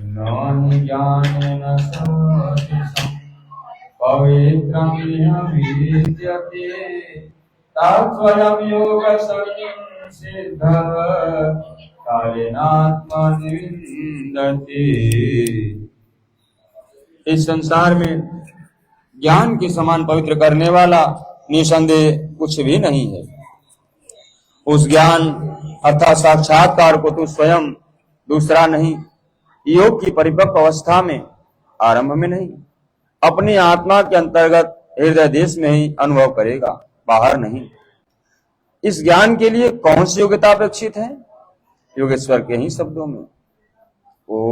नाहि ज्ञानेन सदृशं पवित्रं इह विद्यते तत्स्वयं योगसंसिद्धः कालेनात्मनिविन्दते। इस संसार में ज्ञान के समान पवित्र करने वाला निसंदेह कुछ भी नहीं है। उस ज्ञान अर्थात साक्षात्कार को तो स्वयं दूसरा नहीं, योग की परिपक्व अवस्था में, आरंभ में नहीं, अपनी आत्मा के अंतर्गत हृदय देश में ही अनुभव करेगा, बाहर नहीं। इस ज्ञान के लिए कौन सी योग्यता अपेक्षित है? योगेश्वर के ही शब्दों में, ओ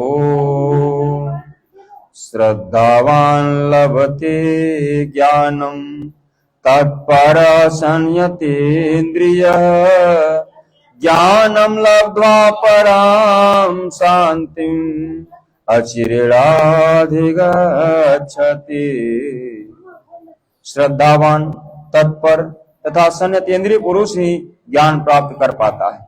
श्रद्धावान लभते ज्ञानम तत्पर संयतेन्द्रियः ज्ञानम लब्ध्वा परां शांतिम अचिरेणाधिगच्छति। श्रद्धावान, तत्पर तथा संयतेन्द्रिय पुरुष ही ज्ञान प्राप्त कर पाता है।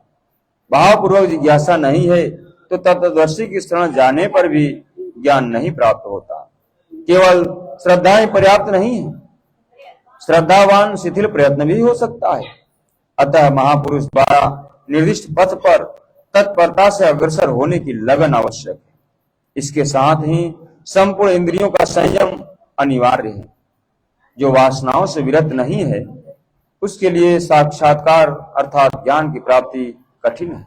भावपूर्वक जिज्ञासा नहीं है तो तत्वदर्शी की शरण जाने पर भी ज्ञान नहीं प्राप्त होता। केवल श्रद्धा ही पर्याप्त नहीं है, श्रद्धावान शिथिल प्रयत्न भी हो सकता है। अतः महापुरुष द्वारा निर्दिष्ट पथ पर तत्परता से अग्रसर होने की लगन आवश्यक है। इसके साथ ही संपूर्ण इंद्रियों का संयम अनिवार्य है। जो वासनाओं से विरत नहीं है उसके लिए साक्षात्कार अर्थात ज्ञान की प्राप्ति कठिन है।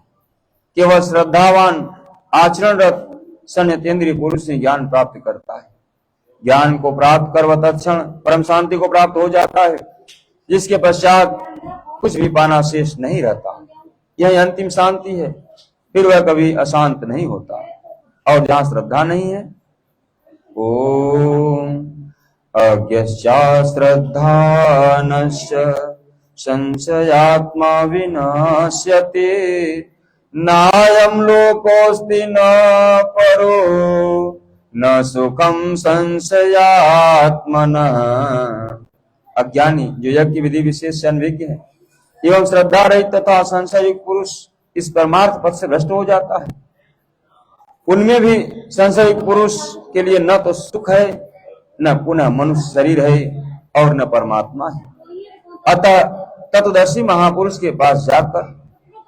केवल श्रद्धावान आचरणरत संयतेन्द्रिय पुरुष से ज्ञान प्राप्त करता है। ज्ञान को प्राप्त कर वह तत्क्षण परम शांति को प्राप्त हो जाता है, जिसके पश्चात कुछ भी पाना शेष नहीं रहता। यही अंतिम शांति है। फिर वह कभी अशांत नहीं होता। और जहां श्रद्धा नहीं है, ओम अज्ञश्चा श्रद्धानश्च संशयात्मा विनाश्यते नायं लोकोऽस्ति न परो न सुखम संशयात्मनः। अज्ञानी जो यज्ञ की विधि विशेष से अनभिज्ञ है एवं श्रद्धा रहित तथा संशय युक्त पुरुष इस परमार्थ पथ से भ्रष्ट हो जाता है। उनमें भी संशय युक्त पुरुष के लिए न तो सुख है, न पुनः मनुष्य शरीर है और न परमात्मा है। अतः तत्वदर्शी महापुरुष के पास जाकर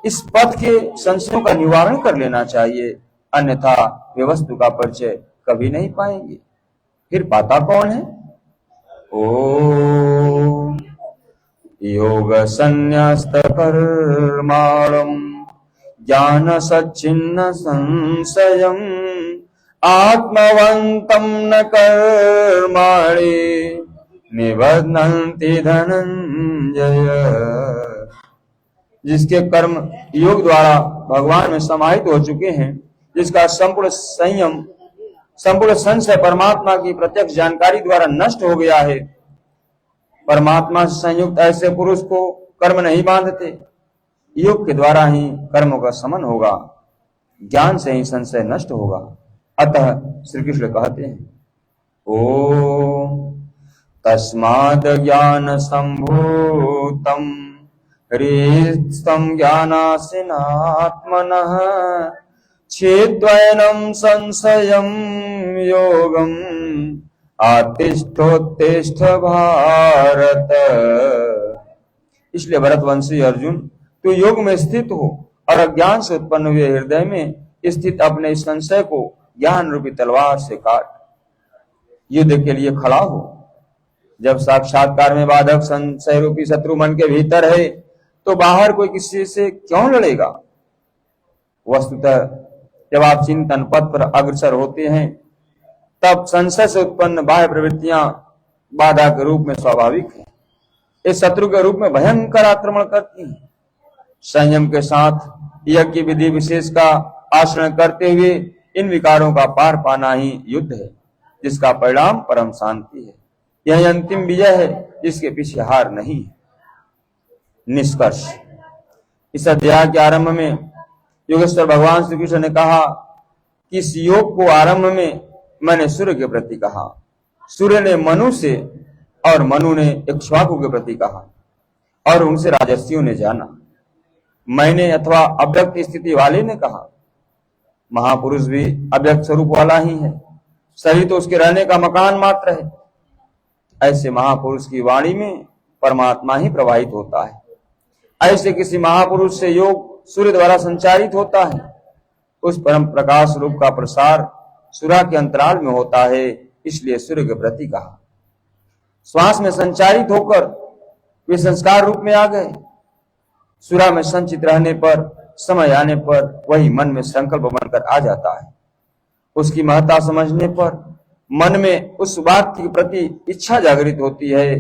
इस पथ के संशयों का निवारण कर लेना चाहिए, अन्यथा वे वस्तु का परिचय कभी नहीं पाएंगे। फिर पाता कौन है? ओ योग संन्यास्त कर्माणं ज्ञान सच्चिन्न संशयम् आत्मवन्तं न कर्माणि निबध्नन्ति धनंजय। जिसके कर्म योग द्वारा भगवान में समाहित हो चुके हैं, जिसका संपूर्ण संयम संपूर्ण संशय परमात्मा की प्रत्यक्ष जानकारी द्वारा नष्ट हो गया है, परमात्मा से संयुक्त ऐसे पुरुष को कर्म नहीं बांधते। योग के द्वारा ही कर्मों का समन होगा, ज्ञान से ही संशय नष्ट होगा। अतः श्री कृष्ण कहते हैं, ओम तस्माद् ज्ञान संभूतम् हृत्स्थं ज्ञानासिनात्मनः छेद्वैनं संशयं योगम् आतिष्ठोत्तिष्ठ भारत। इसलिए भरतवंशी अर्जुन, तू योग में स्थित हो और अज्ञान से उत्पन्न हुए हृदय में स्थित अपने संशय को ज्ञान रूपी तलवार से काट युद्ध के लिए खड़ा हो। जब साक्षात्कार में बाधक संशय रूपी शत्रु मन के भीतर है तो बाहर कोई किसी से क्यों लड़ेगा? वस्तुतः जब आप चिंतन पथ पर अग्रसर होते हैं तब संशय से उत्पन्न बाह्य प्रवृत्तियां बाधा के रूप में स्वाभाविक है। इस शत्रु के रूप में भयंकर आक्रमण करती हैं। संयम के साथ यज्ञ विधि विशेष का आचरण करते हुए इन विकारों का पार पाना ही युद्ध है, जिसका परिणाम परम शांति है। यही अंतिम विजय है, जिसके पीछे हार नहीं है। निष्कर्ष, इस अध्याय के आरंभ में योगेश्वर भगवान श्री कृष्ण ने कहा कि इस योग को आरंभ में मैंने सूर्य के प्रति कहा, सूर्य ने मनु से और मनु ने इक्ष्वाकु के प्रति कहा और उनसे राजर्षियों ने जाना। मैंने अथवा अव्यक्त स्थिति वाले ने कहा। महापुरुष भी अव्यक्त स्वरूप वाला ही है, शरीर तो उसके रहने का मकान मात्र है। ऐसे महापुरुष की वाणी में परमात्मा ही प्रवाहित होता है। ऐसे किसी महापुरुष से योग सूर्य द्वारा संचारित होता है। उस परम प्रकाश रूप का प्रसार सूर्य के अंतराल में होता है, इसलिए सूर्य के प्रति कहा। श्वास में संचारित होकर वे संस्कार रूप में आ गए। सूर्य में संचित रहने पर, समय आने पर वही मन में संकल्प बनकर आ जाता है। उसकी महत्ता समझने पर मन में उस बात के प्रति इच्छा जागृत होती है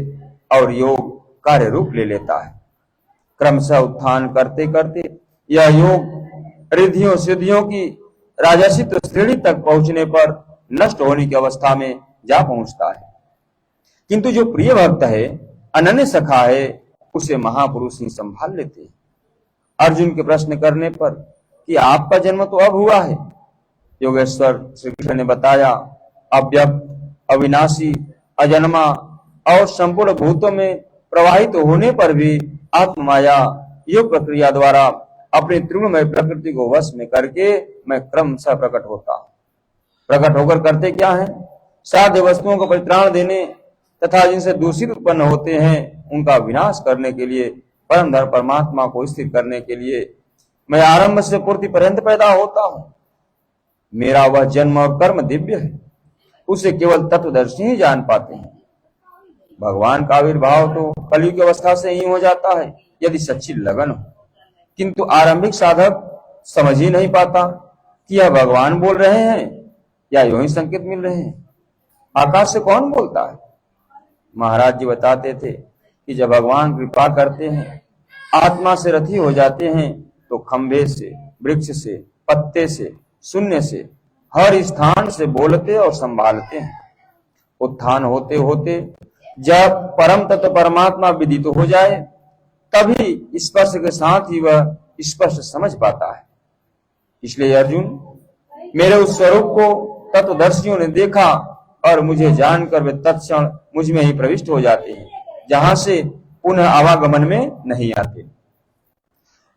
और योग कार्य रूप ले लेता है। क्रमशः उत्थान करते करते यह योग रिद्धियों सिद्धियों की राजसिक श्रेणी तक पहुंचने पर नष्ट होने की अवस्था में जा पहुंचता है। किंतु जो प्रिय भक्त है, अनन्य सखा है, उसे महापुरुष ही संभाल लेते हैं। अर्जुन के प्रश्न करने पर कि आपका जन्म तो अब हुआ है, योगेश्वर श्री कृष्ण ने बताया, अव्यक्त, अविनाशी, अजन्मा और संपूर्ण भूतों में प्रवाहित होने पर भी आत्ममाया योग प्रक्रिया द्वारा अपनी त्रिगुणमय प्रकृति को वश में करके मैं क्रमशः प्रकट होता हूं। प्रकट होकर करते क्या है? साध्य वस्तुओं को परित्राण देने तथा जिनसे दूषित उत्पन्न होते हैं उनका विनाश करने के लिए, परम धर्म परमात्मा को स्थिर करने के लिए मैं आरंभ से पूर्ति पर्यंत पैदा होता हूं। मेरा वह जन्म और कर्म दिव्य है, उसे केवल तत्वदर्शी ही जान पाते हैं। भगवान का आविर्भाव तो कलयुग की अवस्था से ही हो जाता है यदि सच्ची लगन हो, किंतु आरंभिक साधक समझ ही नहीं पाता कि यह भगवान बोल रहे हैं या यूं ही संकेत मिल रहे हैं। आकाश से कौन बोलता है? महाराज जी बताते थे कि जब भगवान कृपा करते हैं, आत्मा से रथी हो जाते हैं, तो खंभे से, वृक्ष से, पत्ते से, शून्य से, हर स्थान से बोलते और संभालते हैं। उत्थान होते होते जब परम तत्व परमात्मा विदित हो जाए, तभी स्पर्श के साथ ही वह स्पष्ट समझ पाता है। इसलिए अर्जुन, मेरे उस स्वरूप को तत्वदर्शियों ने देखा और मुझे जानकर वे तत्क्षण मुझ में ही प्रविष्ट हो जाते हैं, जहां से पुनः आवागमन में नहीं आते।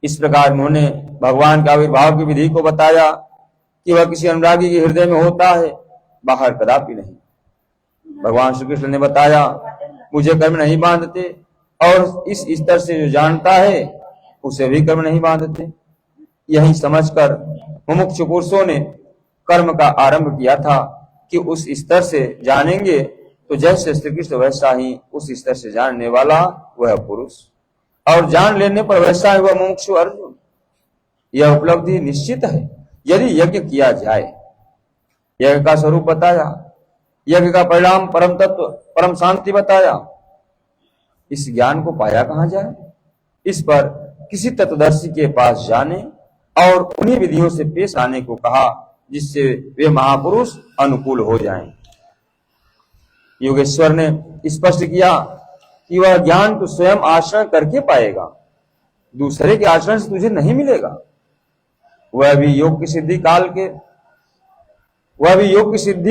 इस प्रकार उन्होंने भगवान के आविर्भाव की विधि को बताया कि वह किसी अनुरागी के हृदय में होता है, बाहर कदापि नहीं। भगवान श्री कृष्ण ने बताया, मुझे कर्म नहीं बांधते और इस स्तर से जो जानता है उसे भी कर्म नहीं बांधते। यही समझकर मुमुक्षु पुरुषों ने कर्म का आरंभ किया था कि उस स्तर से जानेंगे तो जैसे श्री कृष्ण वैसा ही उस स्तर से जानने वाला वह पुरुष, और जान लेने पर वैसा ही वह मुमुक्षु अर्जुन। यह उपलब्धि निश्चित है यदि यज्ञ किया जाए। यज्ञ का स्वरूप बताया, यज्ञ का परिणाम परम तत्व, परम शांति बताया। इस ज्ञान को पाया कहां जाए? इस पर किसी तत्वदर्शी के पास जाने और उन्हीं विधियों से पेश आने को कहा जिससे वे महापुरुष अनुकूल हो जाएं। योगेश्वर ने स्पष्ट किया कि वह ज्ञान तो स्वयं आचरण करके पाएगा, दूसरे के आचरण से तुझे नहीं मिलेगा। वह भी योग की सिद्धि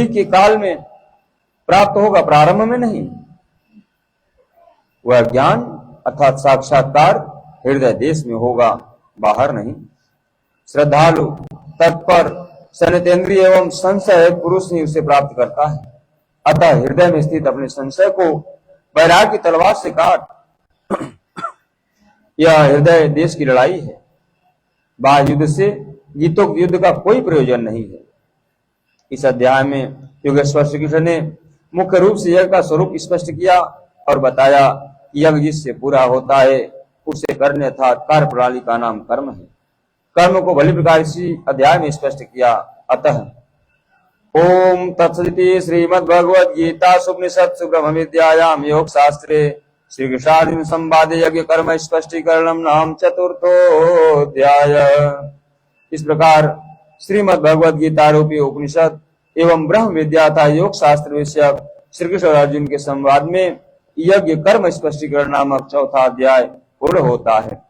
के काल में प्राप्त होगा, प्रारंभ में नहीं। वह ज्ञान अर्थात साक्षात्कार हृदय देश में होगा, बाहर नहीं। श्रद्धालु, तत्पर, सनितेंद्रिय एवं संशय पुरुष ही उसे प्राप्त करता है। अतः हृदय में स्थित अपने संशय को वैराग्य की तलवार से काट। यह हृदय देश की लड़ाई है। बाह्य युद्ध से गीतोक्त युद्ध का कोई प्रयोजन नहीं है। इस अध्याय में योगेश्वर श्री कृष्ण ने मुख्य रूप से यज्ञ का स्वरूप स्पष्ट किया और बताया कि यज्ञ जिससे पूरा होता है उसे करने अर्थात कार्य प्रणाली का नाम कर्म है। कर्म को भली प्रकार इसी अध्याय में स्पष्ट किया। अतः ओम तत्सदिति श्रीमद्भगवद गीता उपनिषत्सु ब्रह्म विद्यायाम योग शास्त्रे श्री कृष्णार्जुन संवादे यज्ञ कर्म स्पष्टीकरणम नाम चतुर्थोऽध्याय। इस प्रकार श्रीमद् भगवद गीता रूपी उपनिषद एवं ब्रह्म विद्या तथा योग शास्त्र विषयक श्री कृष्ण और अर्जुन के संवाद में यज्ञ कर्म स्पष्टीकरण नामक चौथा अध्याय पूर्ण होता है।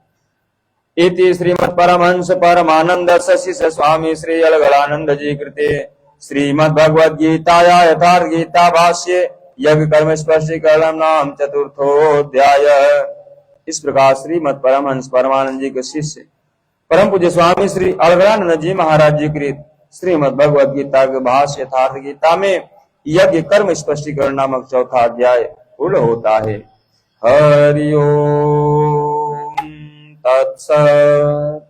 इति श्रीमद् परमहंस परमानंद शिष्य स्वामी श्री अलगलानंद जी कृते श्रीमद् भगवद गीताया यथार्थ गीता भाष्ये यज्ञ कर्म स्पष्टीकरण नाम चतुर्थोऽध्याय। इस प्रकार श्रीमद् परमहंस परमानंद जी के शिष्य परम पूज्य स्वामी श्री अलगलानंद जी महाराज जी कृत श्रीमद् भगवद गीता के भाष्य यथार्थ गीता में यज्ञ कर्म स्पष्टीकरण नामक चौथा अध्याय पूर्ण होता है। हरि ओम तत्सत्।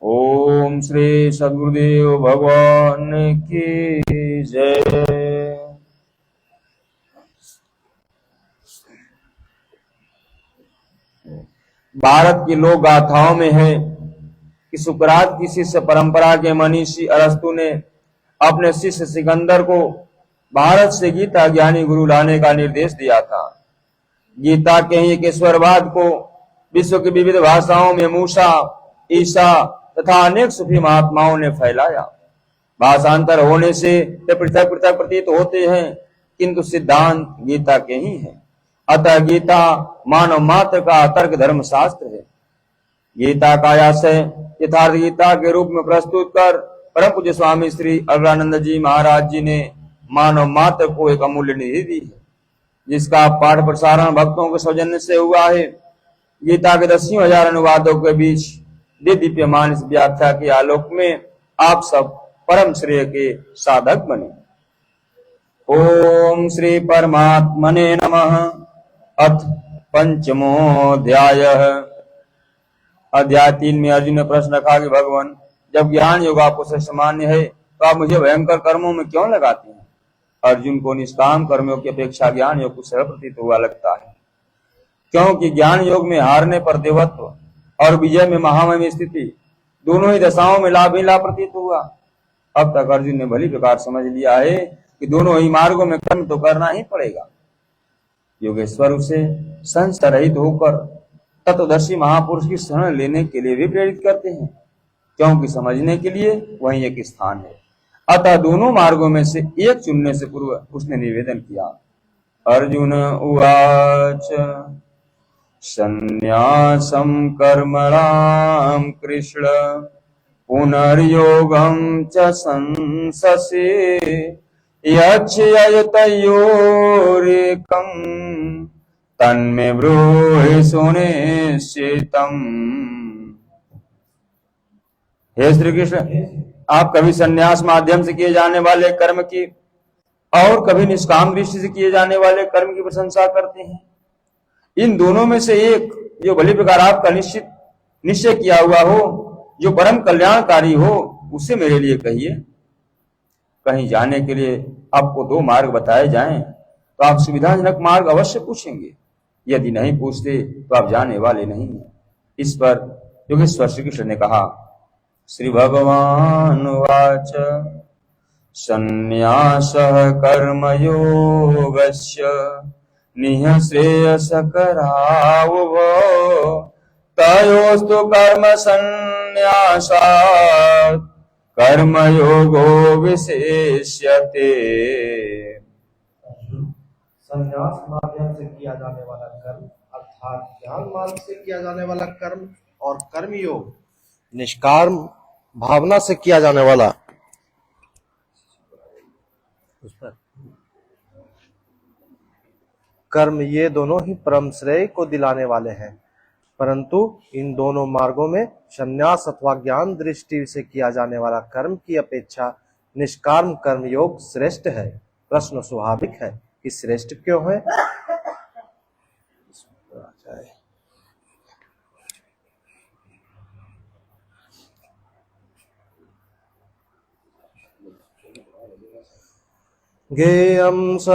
ओम श्री सद्गुरुदेव भगवान की जय। भारत की लोक गाथाओं में है कि सुकरात की शिष्य परंपरा के मनीषी अरस्तु ने अपने शिष्य सिकंदर को भारत से गीता ज्ञानी गुरु लाने का निर्देश दिया था। गीता के ही एक ईश्वरवाद को विश्व की विविध भाषाओं में मूसा, ईसा तथा अनेक सूफी महात्माओं ने फैलाया। भाषांतर होने से ये पृथक पृथक प्रतीत होते हैं, किंतु सिद्धांत गीता के ही है। अतः गीता मानव मात्र का तर्क धर्म शास्त्र है। गीता का आशय यथार्थ गीता के रूप में प्रस्तुत कर परम पूज्य स्वामी श्री अग्रानंद जी महाराज जी ने मानव मात्र को एक अमूल्य निधि दी है, जिसका पाठ प्रसारण भक्तों के सौजन्य से हुआ है। गीता के 10,000 अनुवादों के बीच दीप्यमान इस व्याख्या के आलोक में आप सब परम श्रेय के साधक बने। ओम श्री परमात्मने नमः। अथ पंचमोऽध्याय। अध्याय 3 में अर्जुन ने प्रश्न रखा कि भगवान, जब ज्ञान योग आपको श्रेष्ठ मान्य है तो आप मुझे भयंकर कर्मों में क्यों लगाते हैं? अर्जुन को निष्काम कर्मों की अपेक्षा ज्ञान योग को सरल प्रतीत हुआ लगता है, क्योंकि ज्ञान योग में हारने पर देवत्व और विजय में महामय स्थिति, दोनों ही दशाओं में लाभ ही लाभ प्रतीत हुआ। अब तक अर्जुन ने भली प्रकार समझ लिया है कि दोनों ही मार्गों में कर्म तो करना ही पड़ेगा। योगेश्वर उसे संशय रहित होकर तत्वदर्शी महापुरुष की शरण लेने के लिए भी प्रेरित करते हैं, क्योंकि समझने के लिए वही एक स्थान है। अतः दोनों मार्गों में से एक चुनने से पूर्व उसने निवेदन किया। अर्जुन उवाच संन्यासं कर्मणां कृष्ण पुनर्योगं च संससे यच्छयतयोरेकं तन्मे ब्रूहि सुनिश्चितम्। हे श्री कृष्ण, आप कभी संन्यास माध्यम से किए जाने वाले कर्म की और कभी निष्काम दृष्टि से किए जाने वाले कर्म की प्रशंसा करते हैं। इन दोनों में से एक जो भली प्रकार आपका निश्चय किया हुआ हो, जो परम कल्याणकारी हो, उसे मेरे लिए कहिए। कहीं जाने के लिए आपको 2 मार्ग बताए जाएं तो आप सुविधाजनक मार्ग अवश्य पूछेंगे, यदि नहीं पूछते तो आप जाने वाले नहीं हैं। इस पर योगेश्वर श्री कृष्ण ने कहा। श्री भगवान वाच संन्यासः कर्मयोगस्य निह श्रेयसकरावुभो तयोस्तु कर्म संन्यासात् कर्मयोगो विशेष्यते। संन्यास माध्यम से किया जाने वाला कर्म अर्थात ज्ञान मार्ग से किया जाने वाला कर्म और कर्मयोग निष्काम भावना से किया जाने वाला कर्म, ये दोनों ही परम श्रेय को दिलाने वाले हैं। परंतु इन दोनों मार्गों में संन्यास अथवा ज्ञान दृष्टि से किया जाने वाला कर्म की अपेक्षा निष्काम कर्मयोग श्रेष्ठ है। प्रश्न स्वाभाविक है कि श्रेष्ठ क्यों है? ज्ञेयं स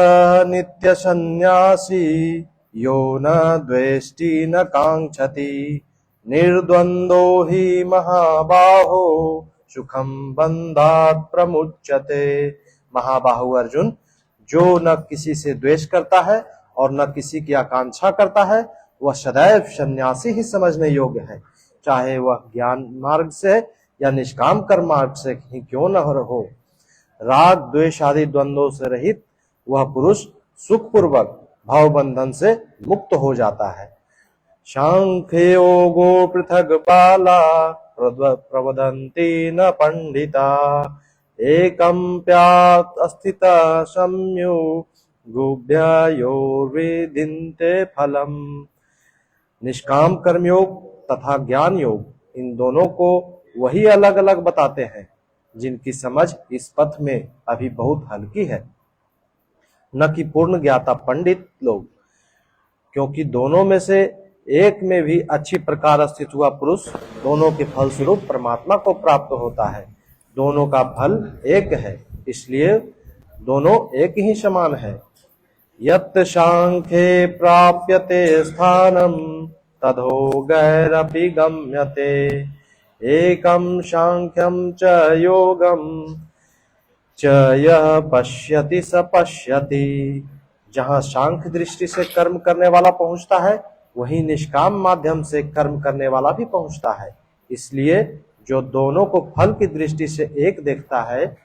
नित्य सन्यासी यो न द्वेष्टि न कांक्षति निर्द्वंदो हि महाबाहो सुखम बंधात् प्रमुच्यते। महाबाहु अर्जुन, जो न किसी से द्वेष करता है और न किसी की आकांक्षा करता है, वह सदैव सन्यासी ही समझने योग्य है, चाहे वह ज्ञान मार्ग से या निष्काम कर्म मार्ग से ही क्यों न हो। राग द्वेष आदि द्वंद्वों से रहित वह पुरुष सुखपूर्वक भाव बंधन से मुक्त हो जाता है। सांख्य योगो पृथक बाला प्रवदन्ति न पंडिता एकम प्यात अस्थित सम्यो गुभ्योर्विदिन्ते फलम। निष्काम कर्मयोग तथा ज्ञान योग, इन दोनों को वही अलग अलग बताते हैं जिनकी समझ इस पथ में अभी बहुत हल्की है, न कि पूर्ण ज्ञाता पंडित लोग, क्योंकि दोनों में से एक में भी अच्छी प्रकार स्थित हुआ पुरुष दोनों के फल स्वरूप परमात्मा को प्राप्त होता है। दोनों का फल एक है, इसलिए दोनों एक ही समान है। यत् सांख्ये प्राप्यते स्थानम तदो गैरपि गम्यते एकम सांख्यम च योगम च यः पश्यति स पश्यति। जहाँ सांख्य दृष्टि से कर्म करने वाला पहुंचता है, वही निष्काम माध्यम से कर्म करने वाला भी पहुंचता है। इसलिए जो दोनों को फल की दृष्टि से एक देखता है,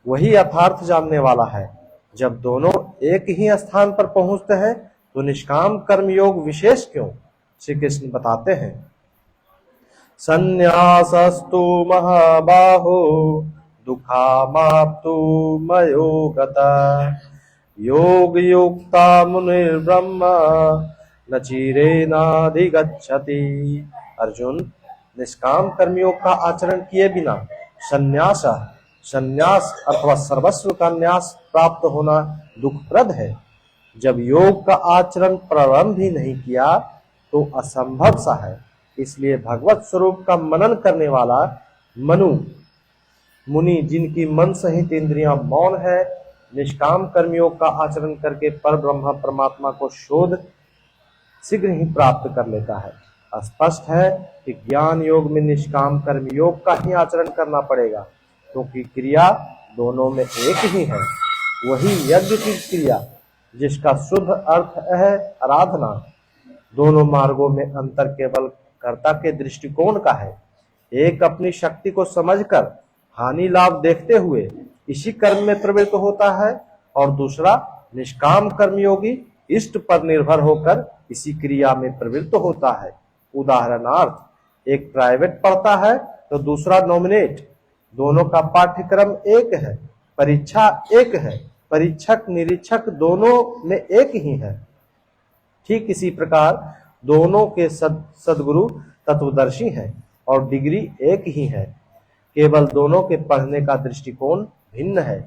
वही यथार्थ जानने वाला है। जब दोनों एक ही स्थान पर पहुंचते हैं, तो निष्काम कर्म योग विशेष क्यों? श्री कृष्ण बताते हैं, संन्यासस्तु महाबाहो दुःखामाप्तु मयो गतः योग युक्ता मुनिर्ब्रह्मा न चिरेणाधिगच्छति। अर्जुन, निष्काम कर्मयोग का आचरण किए बिना संन्यास अथवा सर्वस्व का न्यास प्राप्त होना दुखप्रद है। जब योग का आचरण प्रारंभ ही नहीं किया तो असंभव सा है। इसलिए भगवत स्वरूप का मनन करने वाला मुनि, जिनकी मन सहित इंद्रियां मौन है, निष्काम कर्मयोग का आचरण करके पर ब्रह्म परमात्मा को शोध शीघ्र ही प्राप्त कर लेता है। स्पष्ट है कि ज्ञान योग में निष्काम कर्म योग का ही आचरण करना पड़ेगा, क्योंकि क्रिया दोनों में एक ही है। वही यज्ञ की क्रिया जिसका शुद्ध अर्थ है आराधना। दोनों मार्गों में अंतर केवल कर्ता के दृष्टिकोण का है। एक अपनी शक्ति को समझकर हानि लाभ देखते हुए इसी कर्म में प्रवृत्त होता है, और दूसरा निष्काम कर्मयोगी इष्ट पर निर्भर होकर इसी क्रिया में प्रवृत्त होता है। उदाहरणार्थ, एक प्राइवेट पढ़ता है तो दूसरा नॉमिनेट। दोनों का पाठ्यक्रम एक है, परीक्षा एक है, परीक्षक निरीक्षक दोनों में एक ही है। ठीक इसी प्रकार दोनों के सद्गुरु तत्वदर्शी हैं और डिग्री एक ही है, केवल दोनों के पढ़ने का दृष्टिकोण भिन्न है।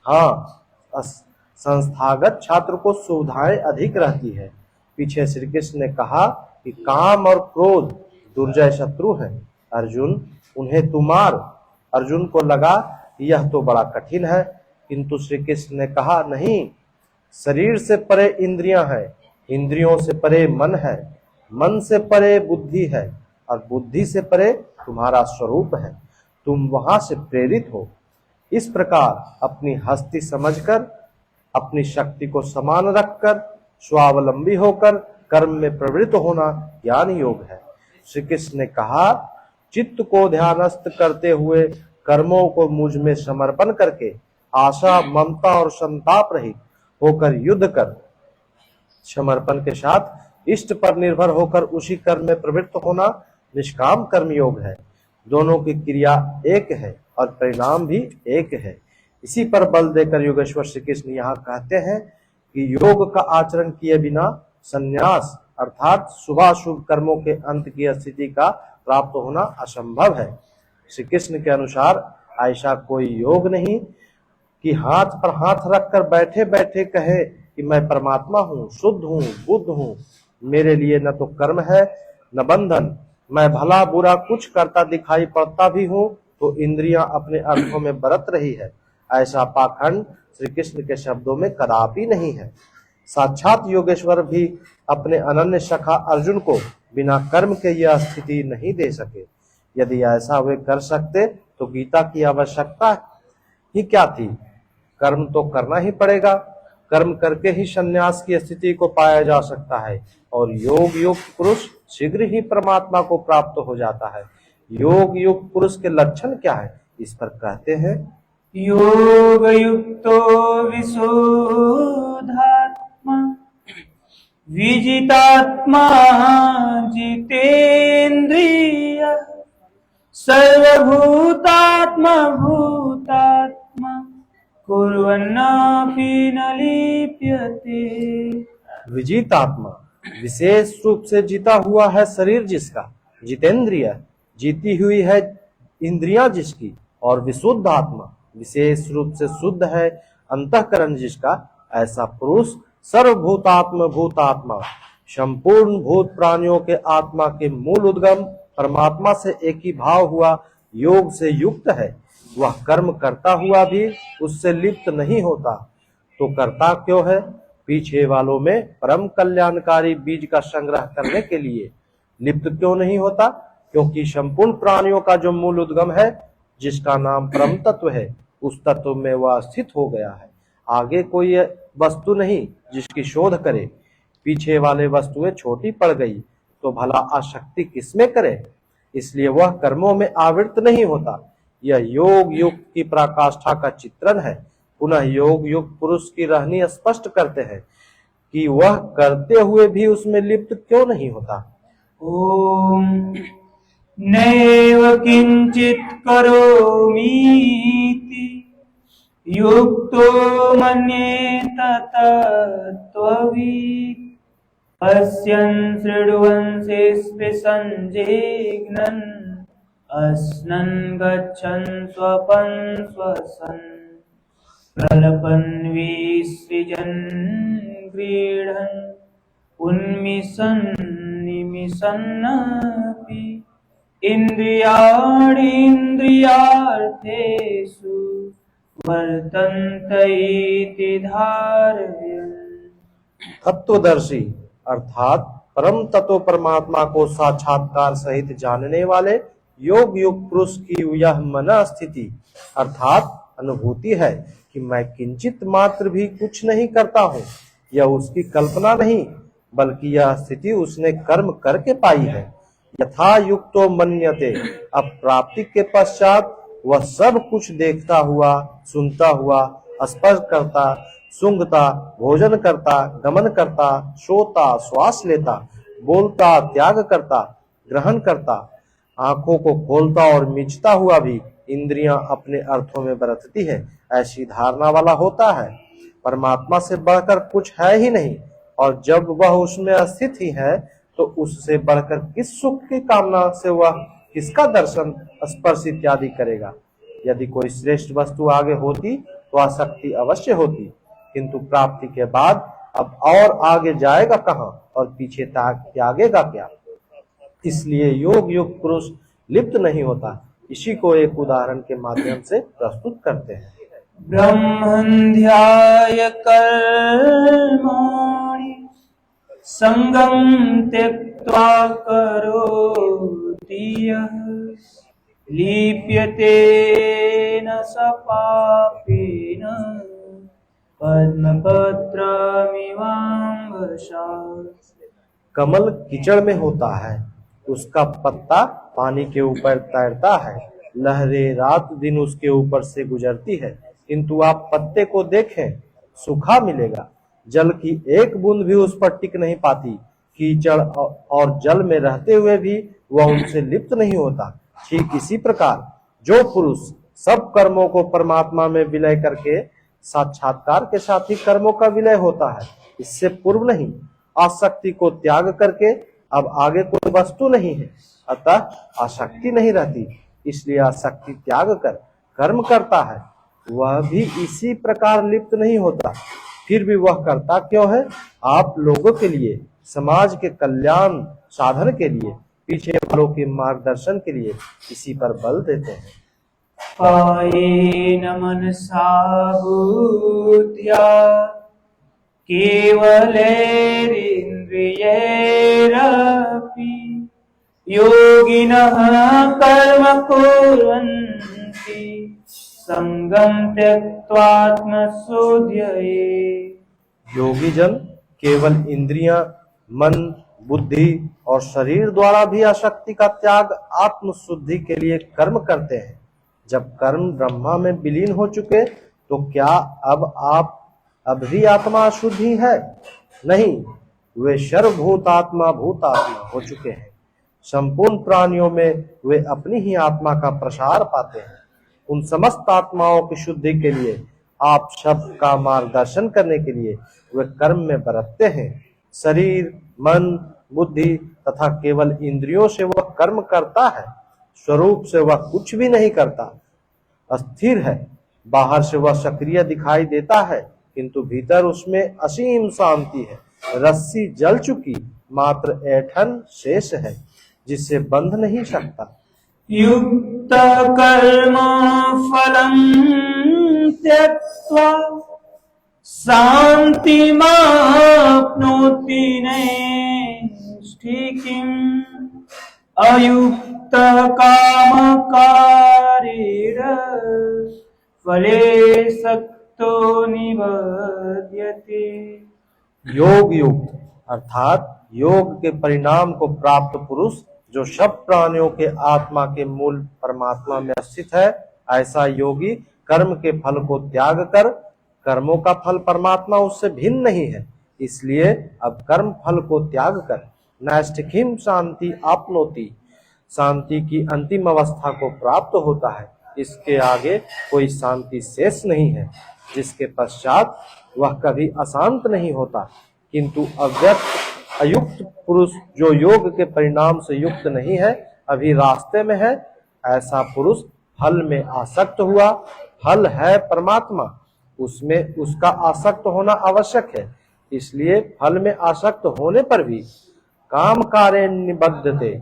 हाँ, संस्थागत छात्र को सुविधाएं अधिक रहती है। पीछे श्री कृष्ण ने कहा कि काम और क्रोध दुर्जय शत्रु हैं। अर्जुन, उन्हें तू मार। अर्जुन को लगा कि यह तो बड़ा कठिन है, किंतु श्री कृष्ण ने कहा, नहीं, शरीर से परे इंद्रियां हैं, इंद्रियों से परे मन है, मन से परे बुद्धि है, और बुद्धि से परे तुम्हारा स्वरूप है। तुम वहां से प्रेरित हो। इस प्रकार अपनी हस्ती समझकर, अपनी शक्ति को समान रखकर, स्वावलंबी होकर कर्म में प्रवृत्त होना ज्ञान योग है। श्री कृष्ण ने कहा, चित्त को ध्यानस्थ करते हुए कर्मों को मुझ में समर्पण करके आशा, ममता और संताप रहित होकर युद्ध कर, समर्पण के साथ इष्ट पर निर्भर होकर उसी कर्म में प्रवृत्त होना निष्काम कर्म योग है। दोनों की क्रिया एक है और परिणाम भी एक है। इसी पर बल देकर योगेश्वर श्री कृष्ण यहाँ कहते हैं कि योग का आचरण किए बिना संन्यास अर्थात शुभाशुभ कर्मों के अंत की स्थिति का प्राप्त होना असंभव है। श्री कृष्ण के अनुसार ऐसा कोई योग नहीं कि हाथ पर हाथ रखकर बैठे बैठे कहे कि मैं परमात्मा हूँ, शुद्ध हूँ, बुद्ध हूँ, मेरे लिए न तो कर्म है न बंधन, मैं भला बुरा कुछ करता दिखाई पड़ता भी हूँ तो इंद्रियां अपने अर्थों में बरत रही है। ऐसा पाखंड श्री कृष्ण के शब्दों में कदापि नहीं है। साक्षात योगेश्वर भी अपने अनन्य सखा अर्जुन को बिना कर्म के यह स्थिति नहीं दे सके। यदि ऐसा वे कर सकते तो गीता की आवश्यकता ही क्या थी? कर्म तो करना ही पड़ेगा। कर्म करके ही संन्यास की स्थिति को पाया जा सकता है और योग युक्त पुरुष शीघ्र ही परमात्मा को प्राप्त हो जाता है। योग युक्त पुरुष के लक्षण क्या है, इस पर कहते हैं, योग युक्तो विशुद्धात्मा विजितात्मा जितेन्द्रिय सर्वभूतात्मा भूतात्मा कुर्वन्नपि न लिप्यते। विजित आत्मा विशेष रूप से जीता हुआ है शरीर जिसका, जितेंद्रिय जीती हुई है इंद्रियां जिसकी, और विशुद्ध आत्मा विशेष रूप से शुद्ध है अंतःकरण जिसका, ऐसा पुरुष सर्वभूतात्म भूतात्मा संपूर्ण भूत प्राणियों के आत्मा के मूल उद्गम परमात्मा से एक ही भाव हुआ योग से युक्त है। वह कर्म करता हुआ भी उससे लिप्त नहीं होता, तो करता क्यों है? पीछे वालों में परम कल्याणकारी बीज का संग्रह करने के लिए। लिप्त क्यों नहीं होता? क्योंकि संपूर्ण प्राणियों का जो मूल उद्गम है, जिसका नाम परम तत्व है, उस तत्व में वह स्थित हो गया है। आगे कोई वस्तु नहीं जिसकी शोध करे। पीछे वाले वस्तुएं छोटी पड़ गई तो भला आसक्ति किसमें करे? इसलिए वह कर्मों में आवृत्त नहीं होता। यह योग युक्त की पराकाष्ठा का चित्रण है। पुनः योग युक्त पुरुष की रहनी स्पष्ट करते हैं कि वह करते हुए भी उसमें लिप्त क्यों नहीं होता। ओम नैव किंचित करोमीति युक्तो मन्येत तत्त्ववित् पश्यन् शृण्वन् स्पृशन् जिघ्रन् अस्नन् गच्छन् स्वपन् स्वसन् प्रलपन् विसृजन् गृह्णन् उन्मिषन् निमिषन्नपि इन्द्रियाणीन्द्रियार्थेषु वर्तन्त इति धारयन्। तत्वदर्शी अर्थात परम तत्व परमात्मा को साक्षात्कार सहित जानने वाले योग युक्त पुरुष की यह मन स्थिति अर्थात अनुभूति है कि मैं किंचित मात्र भी कुछ नहीं करता हूँ। यह उसकी कल्पना नहीं, बल्कि यह स्थिति उसने कर्म करके पाई है। यथा युक्तो मन्यते, अब प्राप्ति के पश्चात वह सब कुछ देखता हुआ, सुनता हुआ, स्पर्श करता, सूंघता, भोजन करता, गमन करता, सोता, श्वास लेता, बोलता, त्याग करता, ग्रहण करता, आंखों को खोलता और मिचता हुआ भी इंद्रियां अपने अर्थों में बरतती है, ऐसी धारणा वाला होता है। परमात्मा से बढ़कर कुछ है ही नहीं, और जब वह उसमें स्थित ही है तो उससे बढ़कर किस सुख की कामना से वह किसका दर्शन, स्पर्श इत्यादि करेगा। यदि कोई श्रेष्ठ वस्तु आगे होती तो आसक्ति अवश्य होती, किंतु प्राप्ति के बाद अब और आगे जाएगा कहाँ और पीछे त्यागेगा क्या? इसलिए योग युक्त पुरुष लिप्त नहीं होता। इसी को एक उदाहरण के माध्यम से प्रस्तुत करते हैं। ब्रह्मन्ध्याय कर्माणि संगं त्यक्त्वा करोति यः लिप्यते न स पापेन पद्मपत्रमिवाम्भसा। कमल कीचड़ में होता है, उसका पत्ता पानी के ऊपर तैरता है, लहरें रात दिन उसके ऊपर से गुजरती है, किंतु आप पत्ते को देखें, सूखा मिलेगा। जल की एक बूंद भी उस पर टिक नहीं पाती। कीचड़ और जल में रहते हुए भी वह उनसे लिप्त नहीं होता। ठीक इसी प्रकार जो पुरुष सब कर्मों को परमात्मा में विलय करके साक्षात्कार के साथ ही कर्मों का विलय होता है, इससे पूर्व नहीं, आसक्ति को त्याग करके अब आगे कोई वस्तु नहीं है, अतः आसक्ति नहीं रहती, इसलिए आसक्ति त्याग कर कर्म करता है, वह भी इसी प्रकार लिप्त नहीं होता। फिर भी वह करता क्यों है? आप लोगों के लिए, समाज के कल्याण साधन के लिए, पीछे वालों के मार्गदर्शन के लिए इसी पर बल देते हैं। कायेन मनसा बुद्ध्या केवलैरिन्द्रियैरपि योगिनः कर्म कुर्वन्ति संगं त्यक्त्वात्मशुद्धये। योगी जन केवल इंद्रियां, मन, बुद्धि और शरीर द्वारा भी आसक्ति का त्याग आत्म शुद्धि के लिए कर्म करते हैं। जब कर्म ब्रह्मा में विलीन हो चुके तो क्या अब भी आत्मा अशुद्धि है? नहीं, वे सर्वभूतात्मा भूतात्मा हो चुके हैं। संपूर्ण प्राणियों में वे अपनी ही आत्मा का प्रसार पाते हैं। उन समस्त आत्माओं की शुद्धि के लिए आप सबका मार्गदर्शन करने के लिए वे कर्म में बरतते हैं। शरीर, मन, बुद्धि तथा केवल इंद्रियों से वह कर्म करता है। स्वरूप से वह कुछ भी नहीं करता, अस्थिर है। बाहर से वह सक्रिय दिखाई देता है, किंतु भीतर उसमें असीम शांति है। रस्सी जल चुकी, मात्र ऐंठन शेष है, जिसे बंध नहीं सकता। युक्त कर्म फलं त्यक्त्वा शान्तिमाप्नोति नैष्ठिकीम् अयुक्त काम कारेण फले सक्तो निबध्यते। योग युक्त अर्थात योग के परिणाम को प्राप्त पुरुष जो सब प्राणियों के आत्मा के मूल परमात्मा में स्थित है, ऐसा योगी कर्म के फल को त्याग कर, कर्मों का फल परमात्मा उससे भिन्न नहीं है, इसलिए अब कर्म फल को त्याग कर नैष्ठिकीम शांति आपनोति, शांति की अंतिम अवस्था को प्राप्त होता है। इसके आगे कोई शांति शेष नहीं है, जिसके पश्चात वह कभी अशांत नहीं होता। किंतु अव्यक्त अयुक्त पुरुष जो योग के परिणाम से युक्त नहीं है, अभी रास्ते में है, ऐसा पुरुष फल में आसक्त हुआ। फल है परमात्मा, उसमें उसका आसक्त होना आवश्यक है, इसलिए फल में आसक्त होने पर भी काम कार्य निबद्धते,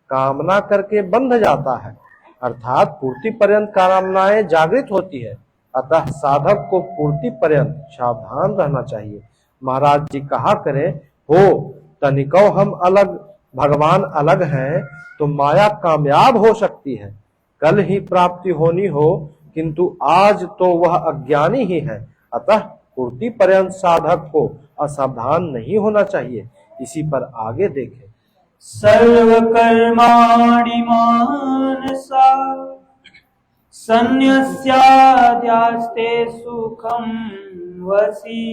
कामना करके बंध जाता है, अर्थात पूर्ति पर्यंत कामनाएं जागृत होती है। अतः साधक को पूर्ति पर्यंत सावधान रहना चाहिए। महाराज जी कहा करें, हो तनिको हम अलग, भगवान अलग हैं तो माया कामयाब हो सकती है। कल ही प्राप्ति होनी हो, किंतु आज तो वह अज्ञानी ही है। अतः पूर्ति पर्यंत साधक को असावधान नहीं होना चाहिए। इसी पर आगे देखें। सर्वकर्माणि मानसा सन्न्यस्याद्यास्ते सुखं वसी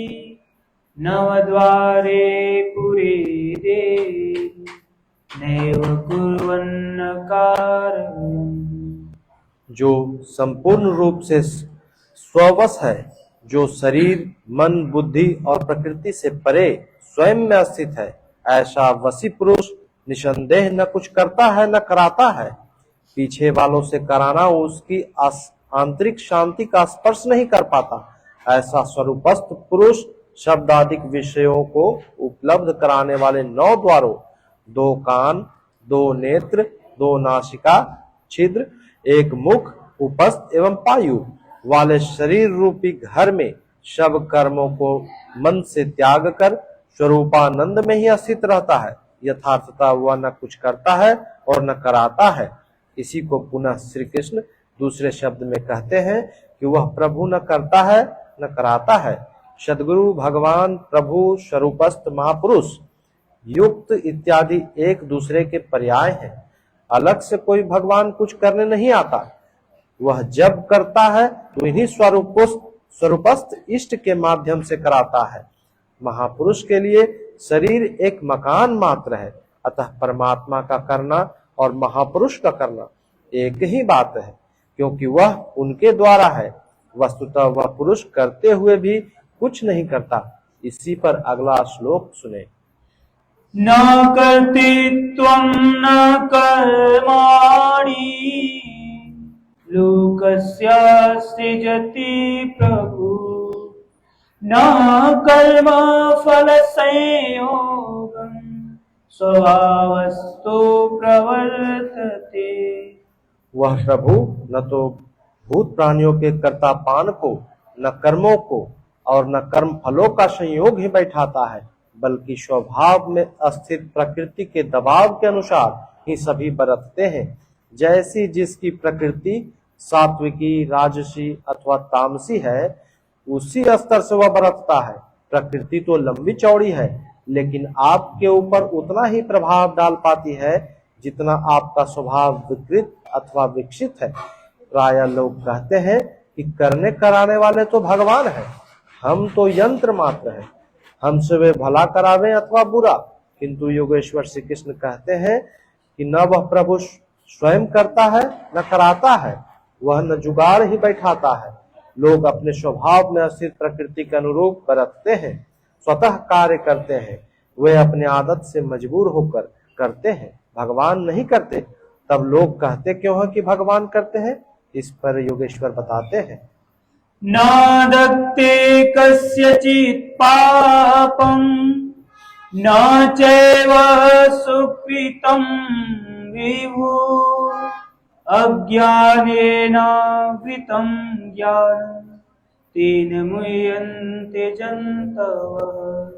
नवद्वारे पुरे देहि नैव कुर्वन्न कार्यम्। जो संपूर्ण रूप से स्ववश है, जो शरीर, मन, बुद्धि और प्रकृति से परे स्वयं में स्थित है, ऐसा वशी पुरुष निसंदेह न कुछ करता है न कराता है। पीछे वालों से कराना उसकी आंतरिक शांति का स्पर्श नहीं कर पाता। ऐसा स्वरूपस्थ पुरुष शब्दादिक विषयों को उपलब्ध कराने वाले 9 द्वारों, 2 कान, 2 नेत्र, 2 नासिका छिद्र, 1 मुख, उपस्थ एवं पायु वाले शरीर रूपी घर में सब कर्मों को मन से त्याग कर स्वरूपानंद में ही स्थित रहता है। यथार्थता वह न कुछ करता है और न कराता है। इसी को पुनः श्री कृष्ण दूसरे शब्द में कहते हैं कि वह प्रभु न करता है न कराता है। सद्गुरु, भगवान, प्रभु, स्वरूपस्थ महापुरुष, युक्त इत्यादि एक दूसरे के पर्याय हैं। अलग से कोई भगवान कुछ करने नहीं आता। वह जब करता है तो इन्हीं स्वरूपस्थ इष्ट के माध्यम से कराता है। महापुरुष के लिए शरीर एक मकान मात्र है। अतः परमात्मा का करना और महापुरुष का करना एक ही बात है, क्योंकि वह उनके द्वारा है। वस्तुतः वह पुरुष करते हुए भी कुछ नहीं करता। इसी पर अगला श्लोक सुने। न कर्तृत्वं न कर्माणि लोकस्य सृजति प्रभु न कर्म फल संयोगं स्वभावस्तु प्रवर्तते। वह प्रभु न तो भूत प्राणियों के कर्तापान को, न कर्मों को और न कर्म फलों का संयोग ही बैठाता है, बल्कि स्वभाव में स्थित प्रकृति के दबाव के अनुसार ही सभी बरतते हैं। जैसी जिसकी प्रकृति सात्विकी, राजसी अथवा तामसी है, उसी स्तर से वह बरतता है। प्रकृति तो लंबी चौड़ी है, लेकिन आपके ऊपर उतना ही प्रभाव डाल पाती है जितना आपका स्वभाव विकृत अथवा विकसित है। प्रायः लोग कहते हैं कि करने कराने वाले तो भगवान हैं, हम तो यंत्र मात्र हैं, हमसे वे भला करावें अथवा बुरा। किंतु योगेश्वर श्री कृष्ण कहते हैं कि न वह प्रभु स्वयं करता है न कराता है, वह न जुगाड़ ही बैठाता है। लोग अपने स्वभाव में अस्थिर प्रकृति के अनुरूप बरतते हैं, स्वतः कार्य करते हैं, वे अपने आदत से मजबूर होकर करते हैं, भगवान नहीं करते। तब लोग कहते क्यों हैं कि भगवान करते हैं? इस पर योगेश्वर बताते हैं, नादत्ते कस्यचित् पापं न चैव सुकृतं विभु अज्ञानेनावृतं ज्ञानं तेन मुह्यन्ते जन्तवः।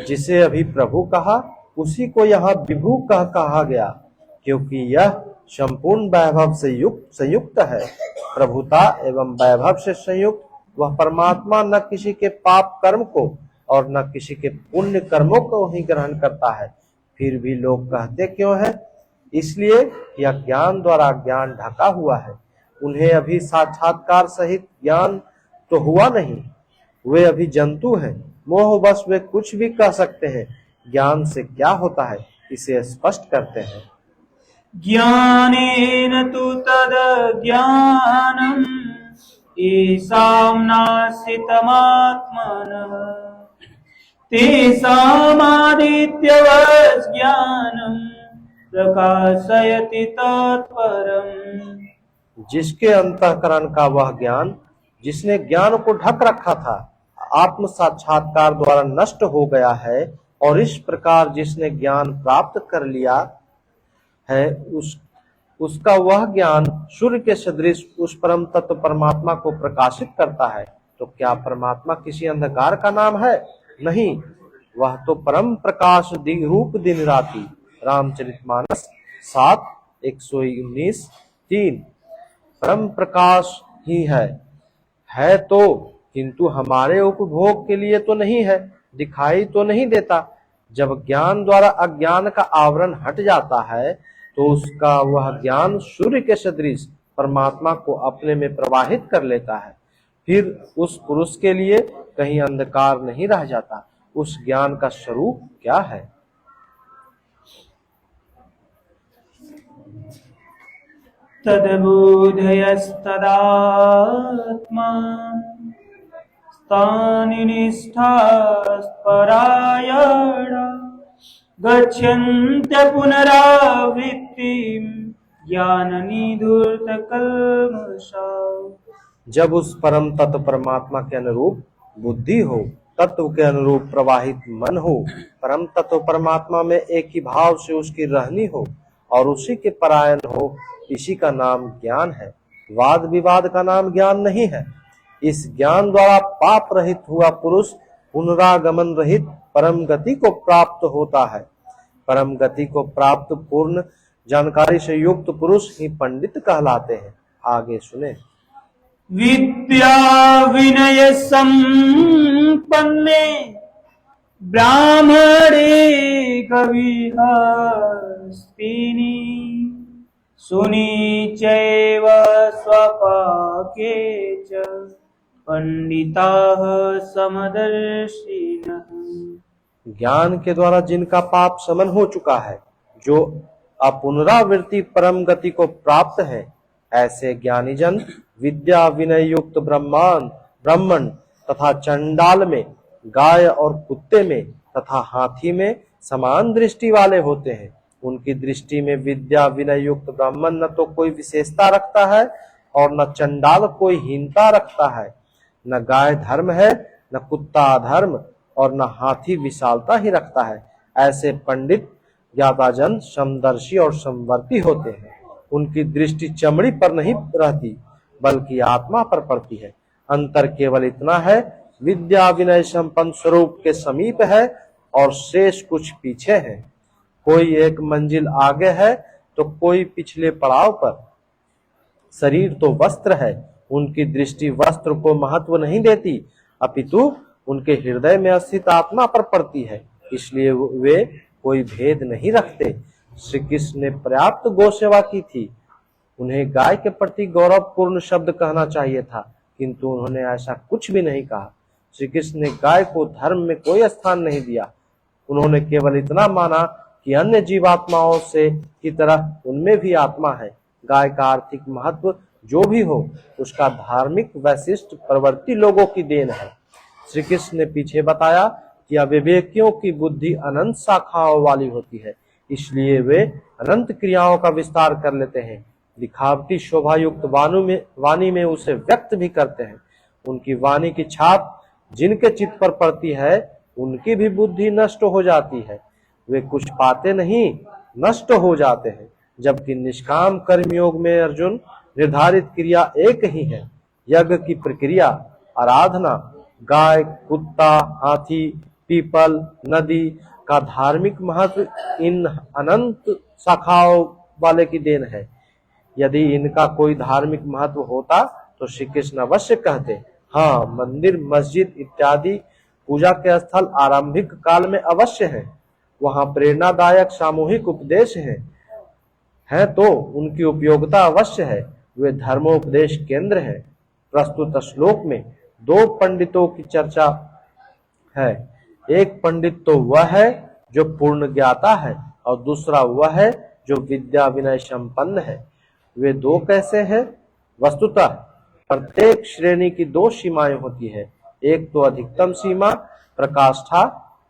जिसे अभी प्रभु कहा उसी को यहाँ विभु कहा गया, क्योंकि यह संपूर्ण वैभव से संयुक्त है। प्रभुता एवं वैभव से संयुक्त वह परमात्मा न किसी के पाप कर्म को और न किसी के पुण्य कर्मों को ही ग्रहण करता है। फिर भी लोग कहते क्यों हैं? इसलिए कि अज्ञान द्वारा ज्ञान ढका हुआ है। उन्हें अभी साक्षात्कार सहित ज्ञान तो हुआ नहीं, वे अभी जंतु हैं। मोहवश वे कुछ भी कह सकते हैं। ज्ञान से क्या होता है, इसे स्पष्ट करते हैं। ज्ञानेन तु तदज्ञानम् येषां नाश्रितमात्मनः तेषामादित्यवत् ज्ञानं प्रकाशयति तत्परम्। जिसके अंतःकरण का वह ज्ञान, जिसने ज्ञान को ढक रखा था, आत्म साक्षात्कार द्वारा नष्ट हो गया है, और इस प्रकार जिसने ज्ञान प्राप्त कर लिया है उसका वह ज्ञान सूर्य के सदृश उस परम तत्व परमात्मा को प्रकाशित करता है। तो क्या परमात्मा किसी अंधकार का नाम है? नहीं, वह तो परम प्रकाश रूप दिन राति। रामचरितमानस 7:119-3। परम प्रकाश ही है तो, किंतु हमारे उपभोग के लिए तो नहीं है, दिखाई तो नहीं देता। जब ज्ञान द्वारा अज्ञान का आवरण हट जाता है तो उसका वह ज्ञान सूर्य के सदृश परमात्मा को अपने में प्रवाहित कर लेता है। फिर उस पुरुष के लिए कहीं अंधकार नहीं रह जाता। उस ज्ञान का स्वरूप क्या है? तद्बोधयस्तदात्मा स्थानि निष्ठास्परायणा गच्छन्त्य पुनरावृत्तिं ज्ञाननिधूर्तकल्मषा। जब उस परम तत्व परमात्मा के अनुरूप बुद्धि हो, तत्व के अनुरूप प्रवाहित मन हो, परम तत्व परमात्मा में एक ही भाव से उसकी रहनी हो और उसी के परायण हो, इसी का नाम ज्ञान है। वाद विवाद का नाम ज्ञान नहीं है। इस ज्ञान द्वारा पाप रहित हुआ पुरुष पुनरागमन रहित परम गति को प्राप्त होता है। परम गति को प्राप्त पूर्ण जानकारी से युक्त पुरुष ही पंडित कहलाते हैं। आगे सुने। विद्या विनय संपन्ने ब्राह्मणे कविहस्तिनि सुनी चैव स्वपाके च पंडिताः समदर्शिनः। ज्ञान के द्वारा जिनका पाप समन हो चुका है, जो अपुनरावृत्ति परम गति को प्राप्त है, ऐसे ज्ञानी जन विद्या विनय युक्त ब्राह्मण तथा चंडाल में, गाय और कुत्ते में तथा हाथी में समान दृष्टि वाले होते हैं। उनकी दृष्टि में विद्या विनय युक्त ब्राह्मण न तो कोई विशेषता रखता है और न चंडाल कोई हीनता रखता है। न गाय धर्म है, न कुत्ता अधर्म और न हाथी विशालता ही रखता है। ऐसे पंडित ज्ञाताजन समदर्शी और समवर्ती होते हैं। उनकी दृष्टि चमड़ी पर नहीं रहती बल्कि आत्मा पर पड़ती है। अंतर केवल इतना है, विद्या विनय संपन्न स्वरूप के समीप है और शेष कुछ पीछे है। कोई एक मंजिल आगे है तो कोई पिछले पड़ाव पर। शरीर तो वस्त्र है, उनकी दृष्टि वस्त्र को महत्व नहीं देती, अपितु उनके हृदय में स्थित आत्मा पर पड़ती है, इसलिए वे कोई भेद नहीं रखते। श्री कृष्ण ने पर्याप्त गौ सेवा की थी। उन्हें गाय के प्रति गौरवपूर्ण शब्द कहना चाहिए था, किंतु उन्होंने ऐसा कुछ भी नहीं कहा। श्री कृष्ण ने गाय को धर्म में कोई स्थान नहीं दिया। उन्होंने केवल इतना माना कि अन्य जीवात्माओं से की तरह उनमें भी आत्मा है। गाय का आर्थिक महत्व जो भी हो, उसका धार्मिक वैशिष्ट प्रवृत्ति लोगों की देन है। श्री कृष्ण ने पीछे बताया कि अविवेकियों की बुद्धि अनंत शाखाओं वाली होती है, इसलिए वे अनंत क्रियाओं का विस्तार कर लेते हैं। दिखावटी शोभायुक्त वाणी में उसे व्यक्त भी करते हैं। उनकी वाणी की छाप जिनके चित्त पर पड़ती है, उनकी भी बुद्धि नष्ट हो जाती है। वे कुछ पाते नहीं, नष्ट हो जाते हैं। जबकि निष्काम कर्मयोग में अर्जुन निर्धारित क्रिया एक ही है। यज्ञ की प्रक्रिया, आराधना, गाय, कुत्ता, हाथी, पीपल, नदी का धार्मिक महत्व इन अनंत शाखाओं वाले की देन है। यदि इनका कोई धार्मिक महत्व होता तो श्री कृष्ण अवश्य कहते, हाँ, मंदिर, मस्जिद इत्यादि पूजा के स्थल आरंभिक काल में अवश्य है। वहां प्रेरणादायक सामूहिक उपदेश है तो उनकी उपयोगिता अवश्य है। वे धर्मोपदेश केंद्र है। प्रस्तुत श्लोक में दो पंडितों की चर्चा है। एक पंडित तो वह है जो पूर्ण ज्ञाता है और दूसरा वह है जो विद्या विनय संपन्न है। वे दो कैसे हैं? वस्तुतः प्रत्येक श्रेणी की दो सीमाएं होती है। एक तो अधिकतम सीमा प्रकाष्ठा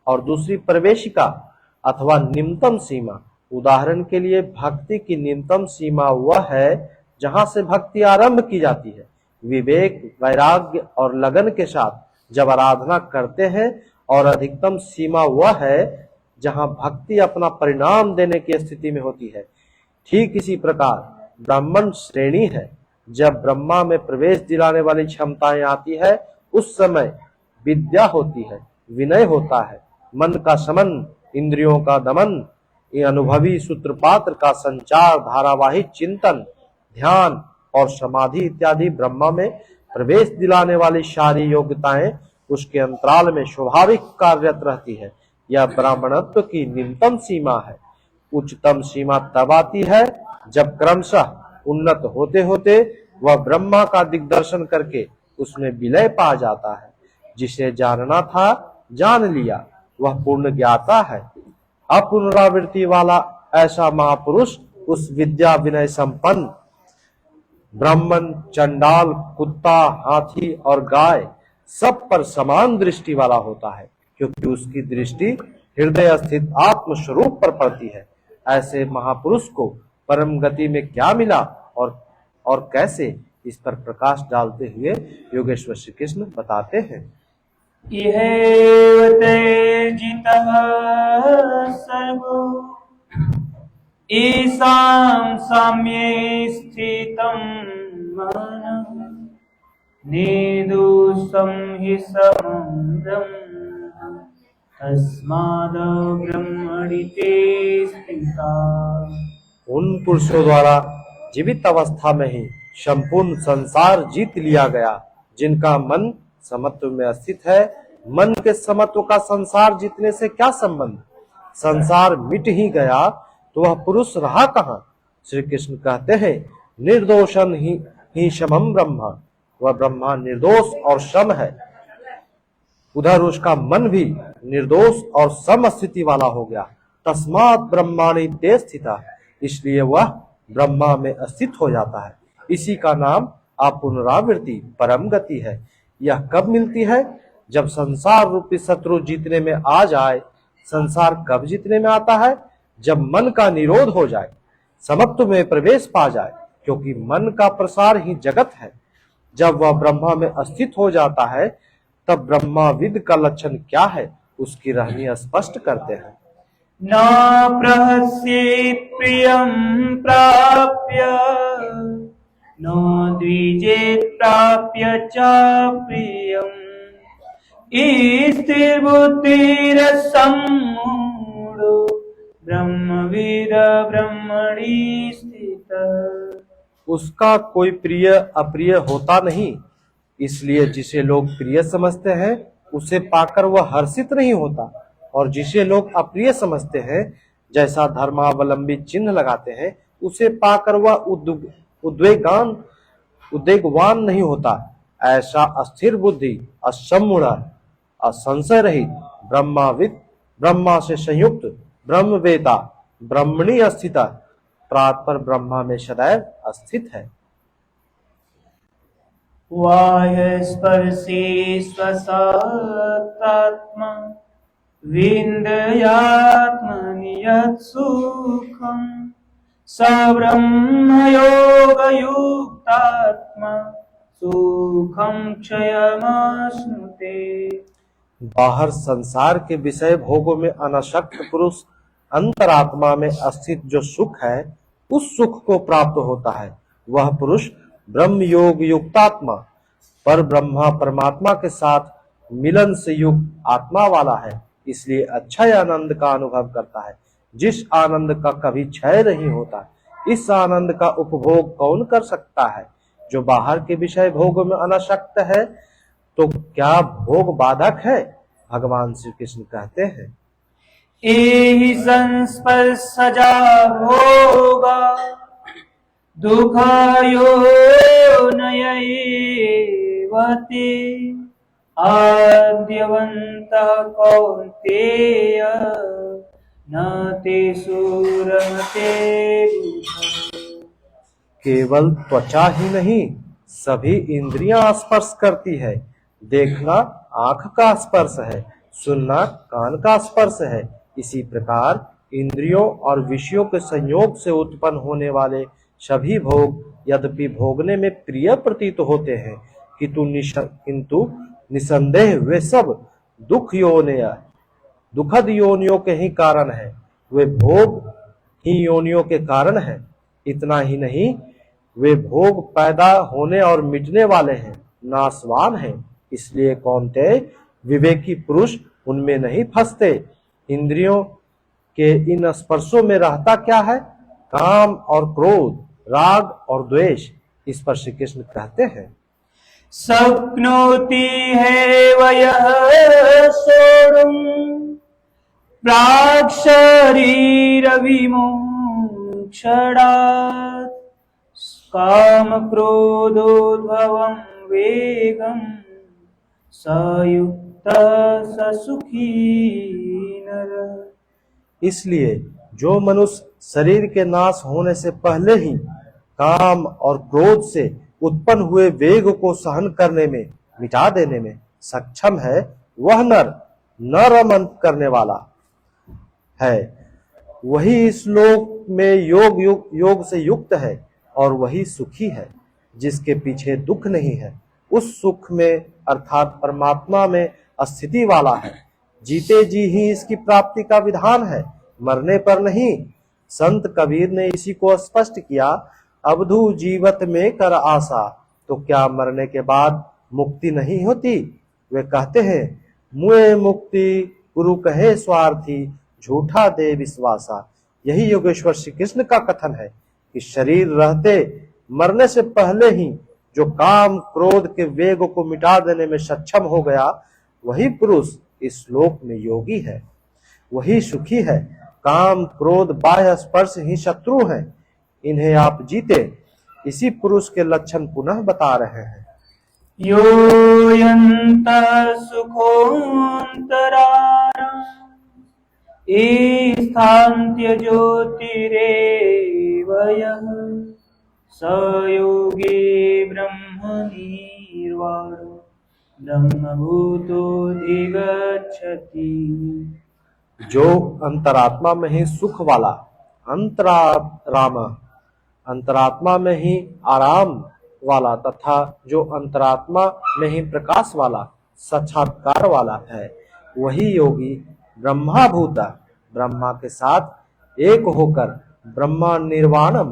और दूसरी प्रवेशिका अथवा निम्नतम सीमा। उदाहरण के लिए भक्ति की निम्नतम सीमा वह है जहां से भक्ति आरंभ की जाती है। विवेक, वैराग्य और लगन के साथ जब आराधना करते हैं, और अधिकतम सीमा वह है जहां भक्ति अपना परिणाम देने की स्थिति में होती है। ठीक इसी प्रकार ब्राह्मण श्रेणी है। जब ब्रह्मा में प्रवेश दिलाने वाली क्षमताएं आती है, उस समय विद्या होती है, विनय होता है, मन का शमन, इंद्रियों का दमन, ये अनुभवी सूत्रपात्र का संचार, धारावाहिक चिंतन, ध्यान और समाधि इत्यादि ब्रह्मा में प्रवेश दिलाने वाली सारी योग्यताएं उसके अंतराल में स्वाभाविक कार्यरत रहती है। यह ब्राह्मणत्व की निम्नतम सीमा है। उच्चतम सीमा तब आती है जब क्रमशः उन्नत होते होते वह ब्रह्मा का दिग्दर्शन करके उसमें विलय पा जाता है। जिसे जानना था जान लिया, वह पूर्ण ज्ञाता है। अपुनरावृत्ति वाला ऐसा महापुरुष उस विद्या विनय संपन्न ब्राह्मण, चंडाल, कुत्ता, हाथी और गाय सब पर समान दृष्टि वाला होता है, क्योंकि उसकी दृष्टि हृदय स्थित आत्म स्वरूप पर पड़ती है। ऐसे महापुरुष को परम गति में क्या मिला और कैसे, इस पर प्रकाश डालते हुए योगेश्वर श्री कृष्ण बताते हैं। इहैव तेर्जितः सर्वो ईशां साम्ये स्थितं मनः निर्दोषं हि समं ब्रह्म तस्माद् ब्रह्मणि ते स्थिता। उन पुरुषों द्वारा जीवित अवस्था में ही संपूर्ण संसार जीत लिया गया, जिनका मन समत्व में स्थित है। मन के समत्व का संसार जीतने से क्या संबंध? संसार मिट ही गया तो वह पुरुष रहा कहाँ? श्री कृष्ण कहते हैं, निर्दोषं ही समं ब्रह्म। वह ब्रह्मा निर्दोष और सम है। उधर उसका मन भी निर्दोष और सम स्थिति वाला हो गया। तस्मात् ब्रह्माणि ते स्थिता, इसलिए वह ब्रह्मा में स्थित हो जाता है। इसी का नाम अपुनरावृत्ति परम गति है। यह कब मिलती है? जब संसार रूपी शत्रु जीतने में आ जाए। संसार कब जीतने में आता है? जब मन का निरोध हो जाए, समत्व में प्रवेश पा जाए, क्योंकि मन का प्रसार ही जगत है। जब वह ब्रह्मा में स्थित हो जाता है, तब ब्रह्माविद का लक्षण क्या है, उसकी रहनी स्पष्ट करते हैं। न प्रहस्येत् प्रियं प्राप्य न द्विजेत् प्राप्य च प्रियम् स्थिरबुद्धिरसम्मूढो ब्रह्मविद् ब्रह्मणि स्थितः। उसका कोई प्रिय अप्रिय होता नहीं, इसलिए जिसे लोग प्रिय समझते हैं उसे पाकर वह हर्षित नहीं होता, और जिसे लोग अप्रिय समझते हैं, जैसा धर्मावलंबी चिन्ह लगाते हैं, उसे पाकर वह उद्वेगवान नहीं होता। ऐसा अस्थिर बुद्धि, असम्मूढ़, असंशय रहित, ब्रह्माविद, ब्रह्मा से संयुक्त, ब्रह्मवेता, ब्रह्मणी स्थित, प्रातपर ब्रह्मा में सदैव स्थित है। बाह्यस्पर्शे स्वसत्तात्मा विन्द्यात्मनि यत् सुखम् स ब्रह्मयोगयुक्तात्मा सुखं क्षयमश्नुते। बाहर संसार के विषय भोगों में अनासक्त पुरुष अंतरात्मा में स्थित जो सुख है, उस सुख को प्राप्त होता है। वह पुरुष ब्रह्म योग युक्तात्मा, पर ब्रह्मा परमात्मा के साथ मिलन से युक्त आत्मा वाला है, इसलिए अक्षय आनंद का अनुभव करता है, जिस आनंद का कभी क्षय नहीं होता। इस आनंद का उपभोग कौन कर सकता है? जो बाहर के विषय भोगों में अनासक्त है, तो क्या भोग बाधक है? भगवान श्री कृष्ण कहते हैं, एहि संस्पर्शजा भोगा दुःखयोनयैवते आद्यवन्तः कौन्तेय न ते सुरमते बुधः। केवल त्वचा ही नहीं, सभी इंद्रियां स्पर्श करती है। देखना आंख का स्पर्श है, सुनना कान का स्पर्श है। इसी प्रकार इंद्रियों और विषयों के संयोग से उत्पन्न होने वाले सभी भोग यद्यपि भोगने में प्रिय प्रतीत होते हैं, किंतु निसंदेह वे सब दुखद योनियों के ही कारण है। वे भोग ही योनियों के कारण है। इतना ही नहीं, वे भोग पैदा होने और मिटने वाले हैं, नाशवान हैं। इसलिए कौन्तेय, विवेकी पुरुष उनमें नहीं फंसते। इंद्रियों के इन स्पर्शों में रहता क्या है? काम और क्रोध, राग और द्वेष। इस पर श्री कृष्ण कहते हैं, शक्नोति हैव यः सोढुम् प्राक्शरीरविमोक्षणात् कामक्रोधोद्भवं वेगम् स युक्तः स सुखी नरः। इसलिए जो मनुष्य शरीर के नाश होने से पहले ही काम और क्रोध से उत्पन्न हुए वेग को सहन करने में, मिटा देने में सक्षम है, वह नर रमन करने वाला है। वही इस लोक में योग से युक्त है, और वही सुखी है, जिसके पीछे दुख नहीं है। उस सुख में अर्थात परमात्मा में स्थिति वाला है। जीते जी ही इसकी प्राप्ति का विधान है, मरने पर नहीं। संत कबीर ने इसी को स्पष्ट किया, अवधू जीवत में कर आशा, तो क्या मरने के बाद मुक्ति नहीं होती? वे कहते हैं, मुए मुक्ति गुरु कहे स्वार्थी, झूठा दे विश्वासा। यही योगेश्वर श्री कृष्ण का कथन है कि शरीर रहते मरने से पहले ही जो काम क्रोध के वेग को मिटा देने में सक्षम हो गया, वही पुरुष इस लोक में योगी है, वही सुखी है। काम क्रोध बाह्य स्पर्श ही शत्रु हैं, इन्हें आप जीते। इसी पुरुष के लक्षण पुनः बता रहे हैं। योऽयन्तः सुखोऽन्तराराम स्थान्त्यज्योतिरेव यः स योगी ब्रह्मनिर्वाणो ब्रह्मभूतोऽधिगच्छति। जो अंतरात्मा में ही सुख वाला, अंतरात्मा में ही आराम वाला, तथा जो अंतरात्मा में ही प्रकाश वाला, साक्षात्कार वाला है, वही योगी ब्रह्माभूत, ब्रह्मा के साथ एक होकर ब्रह्मा निर्वाणम,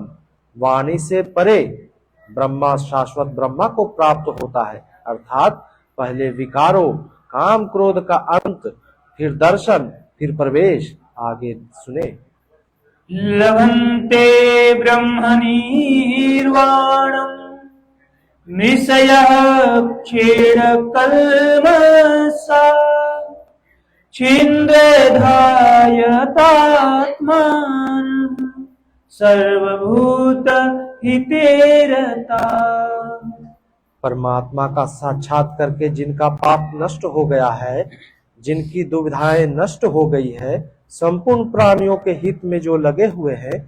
वाणी से परे ब्रह्मा शाश्वत ब्रह्मा को प्राप्त होता है। अर्थात पहले विकारों काम क्रोध का अंत, फिर दर्शन, फिर प्रवेश। आगे सुने। लभन्ते ब्रह्मनिर्वाणम् निशयः क्षीणकल्मषा छिन्द्रधायतात्मानः सर्वभूतहिते रता। परमात्मा का साक्षात करके जिनका पाप नष्ट हो गया है, जिनकी दुविधाएं नष्ट हो गई है, संपूर्ण प्राणियों के हित में जो लगे हुए हैं,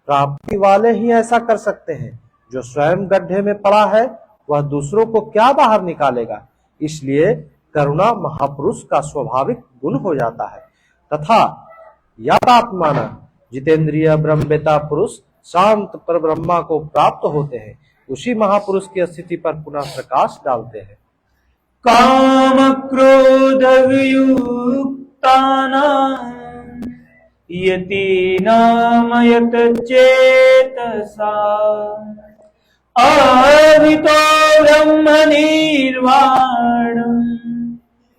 प्राप्ति वाले ही ऐसा कर सकते हैं। जो स्वयं गड्ढे में पड़ा है वह दूसरों को क्या बाहर निकालेगा। इसलिए करुणा महापुरुष का स्वाभाविक गुण हो जाता है। तथा यतात्मान जितेंद्रिय ब्रह्मवेता पुरुष शांत परब्रह्मा को प्राप्त होते हैं, उसी महापुरुष की स्थिति पर पुनः प्रकाश डालते हैं। काम क्रोध वियुक्तानां यतीनां यत चेतसा अवितो ब्रह्म निर्वाणं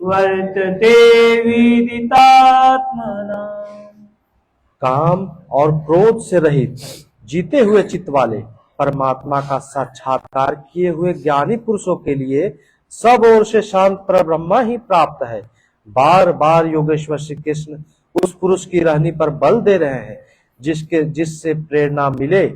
वर्तते विदितात्मना। काम और क्रोध से रहित जीते हुए चित्त वाले परमात्मा का साक्षात्कार किए हुए ज्ञानी पुरुषों के लिए सब ओर से शांत परब्रह्मा ही प्राप्त है। बार बार योगेश्वर श्री कृष्ण उस पुरुष की रहनी पर बल दे रहे हैं जिससे प्रेरणा मिले।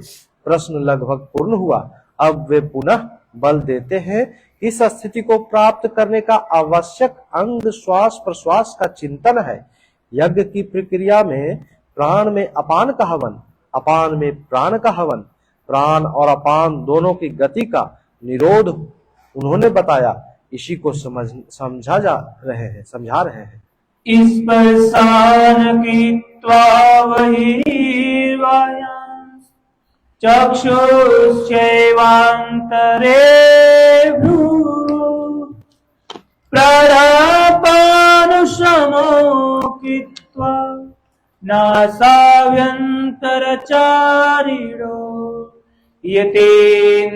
प्रश्न लगभग पूर्ण हुआ। अब वे पुनः बल देते हैं। इस स्थिति को प्राप्त करने का आवश्यक अंग श्वास प्रश्वास का चिंतन है। यज्ञ की प्रक्रिया में प्राण में अपान का हवन, अपान में प्राण का हवन, प्राण और अपान दोनों की गति का निरोध उन्होंने बताया। इसी को समझा रहे हैं। इस पर सान कृत्वा बहिर्वायां चक्षुश्चैवान्तरे भ्रूः प्राणापानसमो कृत्वा नासाभ्यन्तरचारिणो यतेन्द्रियमनोबुद्धिः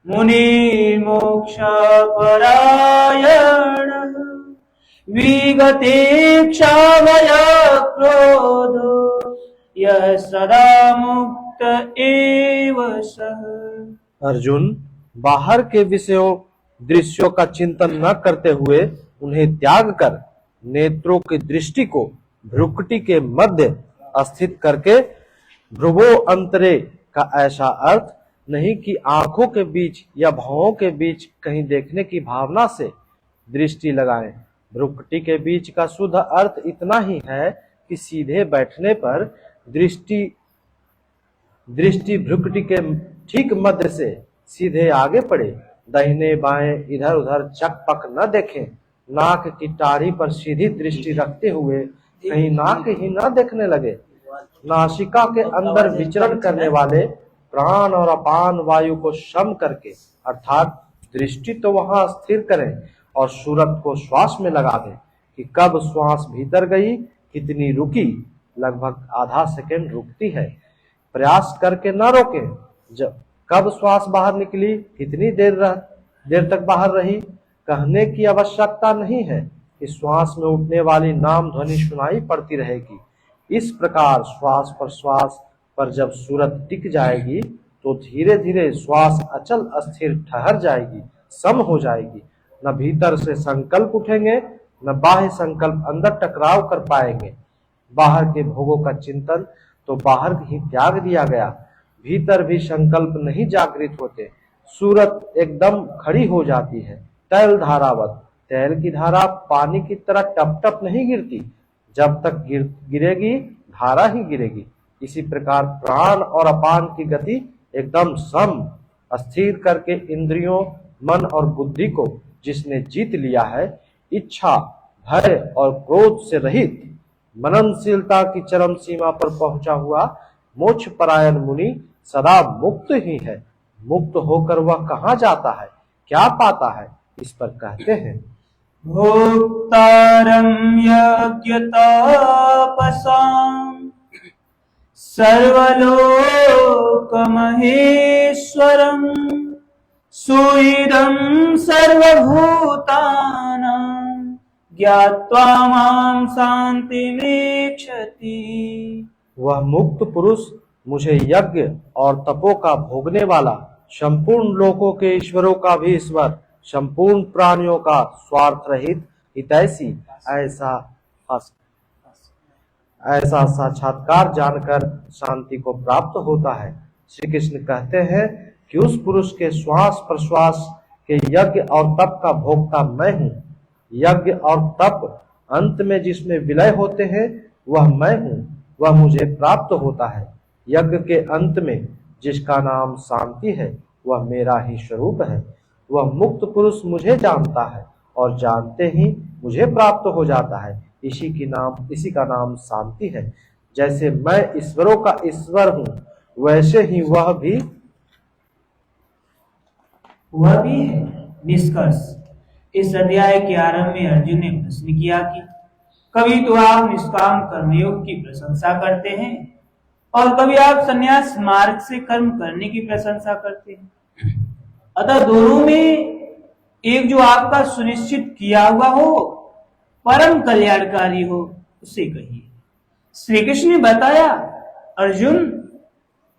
मुनिर्मोक्षपरायणः विगतेक्षाभयक्रोधो यः सदा मुक्त एव सः। अर्जुन, बाहर के विषयों दृश्यों का चिंतन न करते हुए उन्हें त्याग कर नेत्रों की दृष्टि को भ्रुकुटी के मध्य स्थित करके भ्रुवो अंतरे का ऐसा अर्थ नहीं कि आंखों के बीच या भावों के बीच कहीं देखने की भावना से दृष्टि लगाएं। भ्रुकुटी के बीच का शुद्ध अर्थ इतना ही है कि सीधे बैठने पर दृष्टि भ्रुकुटी के ठीक मध्य से सीधे आगे पड़े। दाहिने बाएं इधर उधर चकपक न देखें। नाक की टाढ़ी पर सीधी दृष्टि रखते हुए कहीं नाक ही न देखने लगे। नासिका के अंदर विचरण करने वाले प्राण और अपान वायु को सम करके अर्थात दृष्टि तो वहां स्थिर करें और सूरत को श्वास में लगा दें कि कब श्वास भीतर गई, कितनी रुकी। लगभग आधा सेकंड रुकती है। प्रयास करके न रोकें। जब कब श्वास बाहर निकली, कितनी देर तक बाहर रही, कहने की आवश्यकता नहीं है कि श्वास में उठने वाली नाम ध्वनि सुनाई पड़ती रहेगी। इस प्रकार श्वास प्रश्वास पर जब सूरत टिक जाएगी तो धीरे धीरे श्वास अचल अस्थिर ठहर जाएगी, सम हो जाएगी। न भीतर से संकल्प उठेंगे, न बाह्य संकल्प अंदर टकराव कर पाएंगे। बाहर के भोगों का चिंतन तो बाहर ही त्याग दिया गया। भीतर भी संकल्प नहीं जागृत होते। सूरत एकदम खड़ी हो जाती है, तैल धारावत। तैल की धारा पानी की तरह टप टप नहीं गिरती। जब तक गिरेगी धारा ही गिरेगी। इसी प्रकार प्राण और अपान की गति एकदम सम अस्थिर करके इंद्रियों, मन और बुद्धि को जिसने जीत लिया है, इच्छा, भय और क्रोध से रहित मननशीलता की चरम सीमा पर पहुंचा हुआ मोक्ष परायण मुनि सदा मुक्त ही है। मुक्त होकर वह कहाँ जाता है, क्या पाता है, इस पर कहते हैं। भोक्तारं यज्ञतापसां सर्वलोकमहेश्वरं सुहृदं सर्वभूतानां ज्ञात्वा मां शान्तिमीक्षति। वह मुक्त पुरुष मुझे यज्ञ और तपों का भोगने वाला, संपूर्ण लोकों के ईश्वरों का भी ईश्वर, संपूर्ण प्राणियों का स्वार्थ रहित हितैषी ऐसा साक्षात्कार जानकर शांति को प्राप्त होता है। श्री कृष्ण कहते हैं कि उस पुरुष के श्वास प्रश्वास के यज्ञ और तप का भोक्ता मैं हूँ। यज्ञ और तप अंत में जिसमें विलय होते हैं वह मैं हूँ, वह मुझे प्राप्त होता है। यज्ञ के अंत में जिसका नाम शांति है वह मेरा ही स्वरूप है। वह मुक्त पुरुष मुझे जानता है और जानते ही मुझे प्राप्त हो जाता है। इसी का नाम शांति है। जैसे मैं ईश्वरों का ईश्वर हूँ वैसे ही वह भी है। निष्कर्ष, इस अध्याय के आरंभ में अर्जुन ने प्रश्न किया कि कभी तो आप निष्काम कर्मयोग की प्रशंसा करते हैं और कभी आप संन्यास मार्ग से कर्म करने की प्रशंसा करते हैं। अतः दोनों में एक जो आपका सुनिश्चित किया हुआ हो, परम कल्याणकारी हो, उसे कहिए। श्री कृष्ण ने बताया, अर्जुन,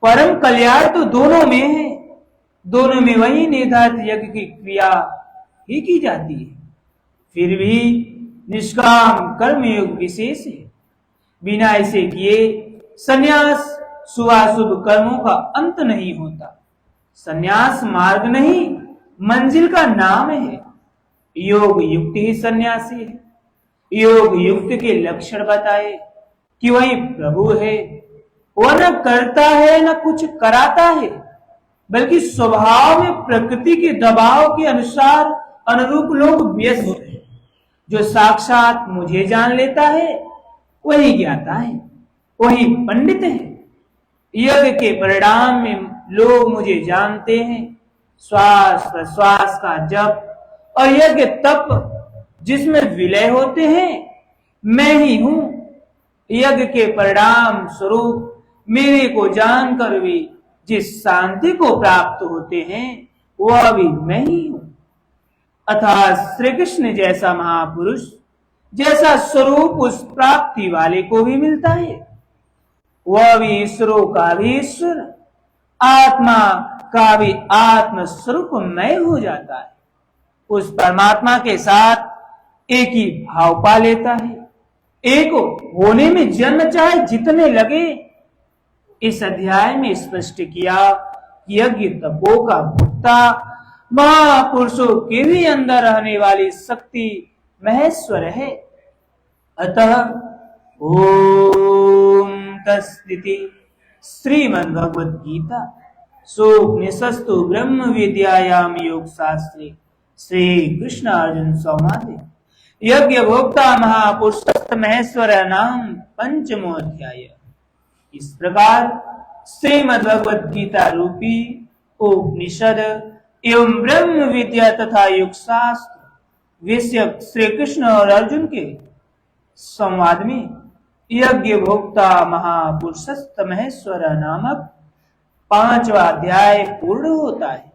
परम कल्याण तो दोनों में है, दोनों में वही निर्धारित यज्ञ की क्रिया ही की जाती है। फिर भी निष्काम कर्मयोग विशेष है। बिना ऐसे किए संन्यास शुभाशुभ कर्मों का अंत नहीं होता। संन्यास मार्ग नहीं, मंजिल का नाम है। योग युक्त ही सन्यासी है। योग युक्त के लक्षण बताए कि वही प्रभु है। वह न करता है न कुछ कराता है, बल्कि स्वभाव में प्रकृति के दबाव के अनुसार अनुरूप लोग व्यस्त हैं। जो साक्षात मुझे जान लेता है वही ज्ञाता है, वही पंडित है। यज्ञ के परिणाम में लोग मुझे जानते हैं। श्वास प्रश्वास का जप और यज्ञ तप जिसमें विलय होते हैं मैं ही हूं। यज्ञ के परिणाम स्वरूप मेरे को जानकर भी जिस शांति को प्राप्त होते हैं वह भी मैं ही हूं। अर्थात श्री कृष्ण जैसा महापुरुष, जैसा स्वरूप उस प्राप्ति वाले को भी मिलता है, वह भी ईश्वरों का भी ईश्वर, आत्मा का भी आत्म स्वरूप मय हो जाता है। उस परमात्मा के साथ एक ही भाव पा लेता है। एक होने में जन्म चाहे जितने लगे। इस अध्याय में स्पष्ट किया कि यज्ञ तपों का भोक्ता महापुरुषों के भी अंदर रहने वाली शक्ति महेश्वर है। अतः ओम तस्सदिति श्रीमद्भगवद गीता सोपनिषस्तु ब्रह्म विद्यायाम योग शास्त्रे श्री कृष्ण अर्जुन संवादे यज्ञ भोक्ता महापुरुषस्थ महेश्वर नाम पंचमो अध्याय। इस प्रकार श्रीमद्भगवद गीता रूपी उपनिषद एवं ब्रह्म विद्या तथा योग शास्त्र विषय श्री कृष्ण और अर्जुन के संवाद में यज्ञ भोक्ता महापुरुषस्थ महेश्वर नामक 5वां अध्याय पूर्ण होता है।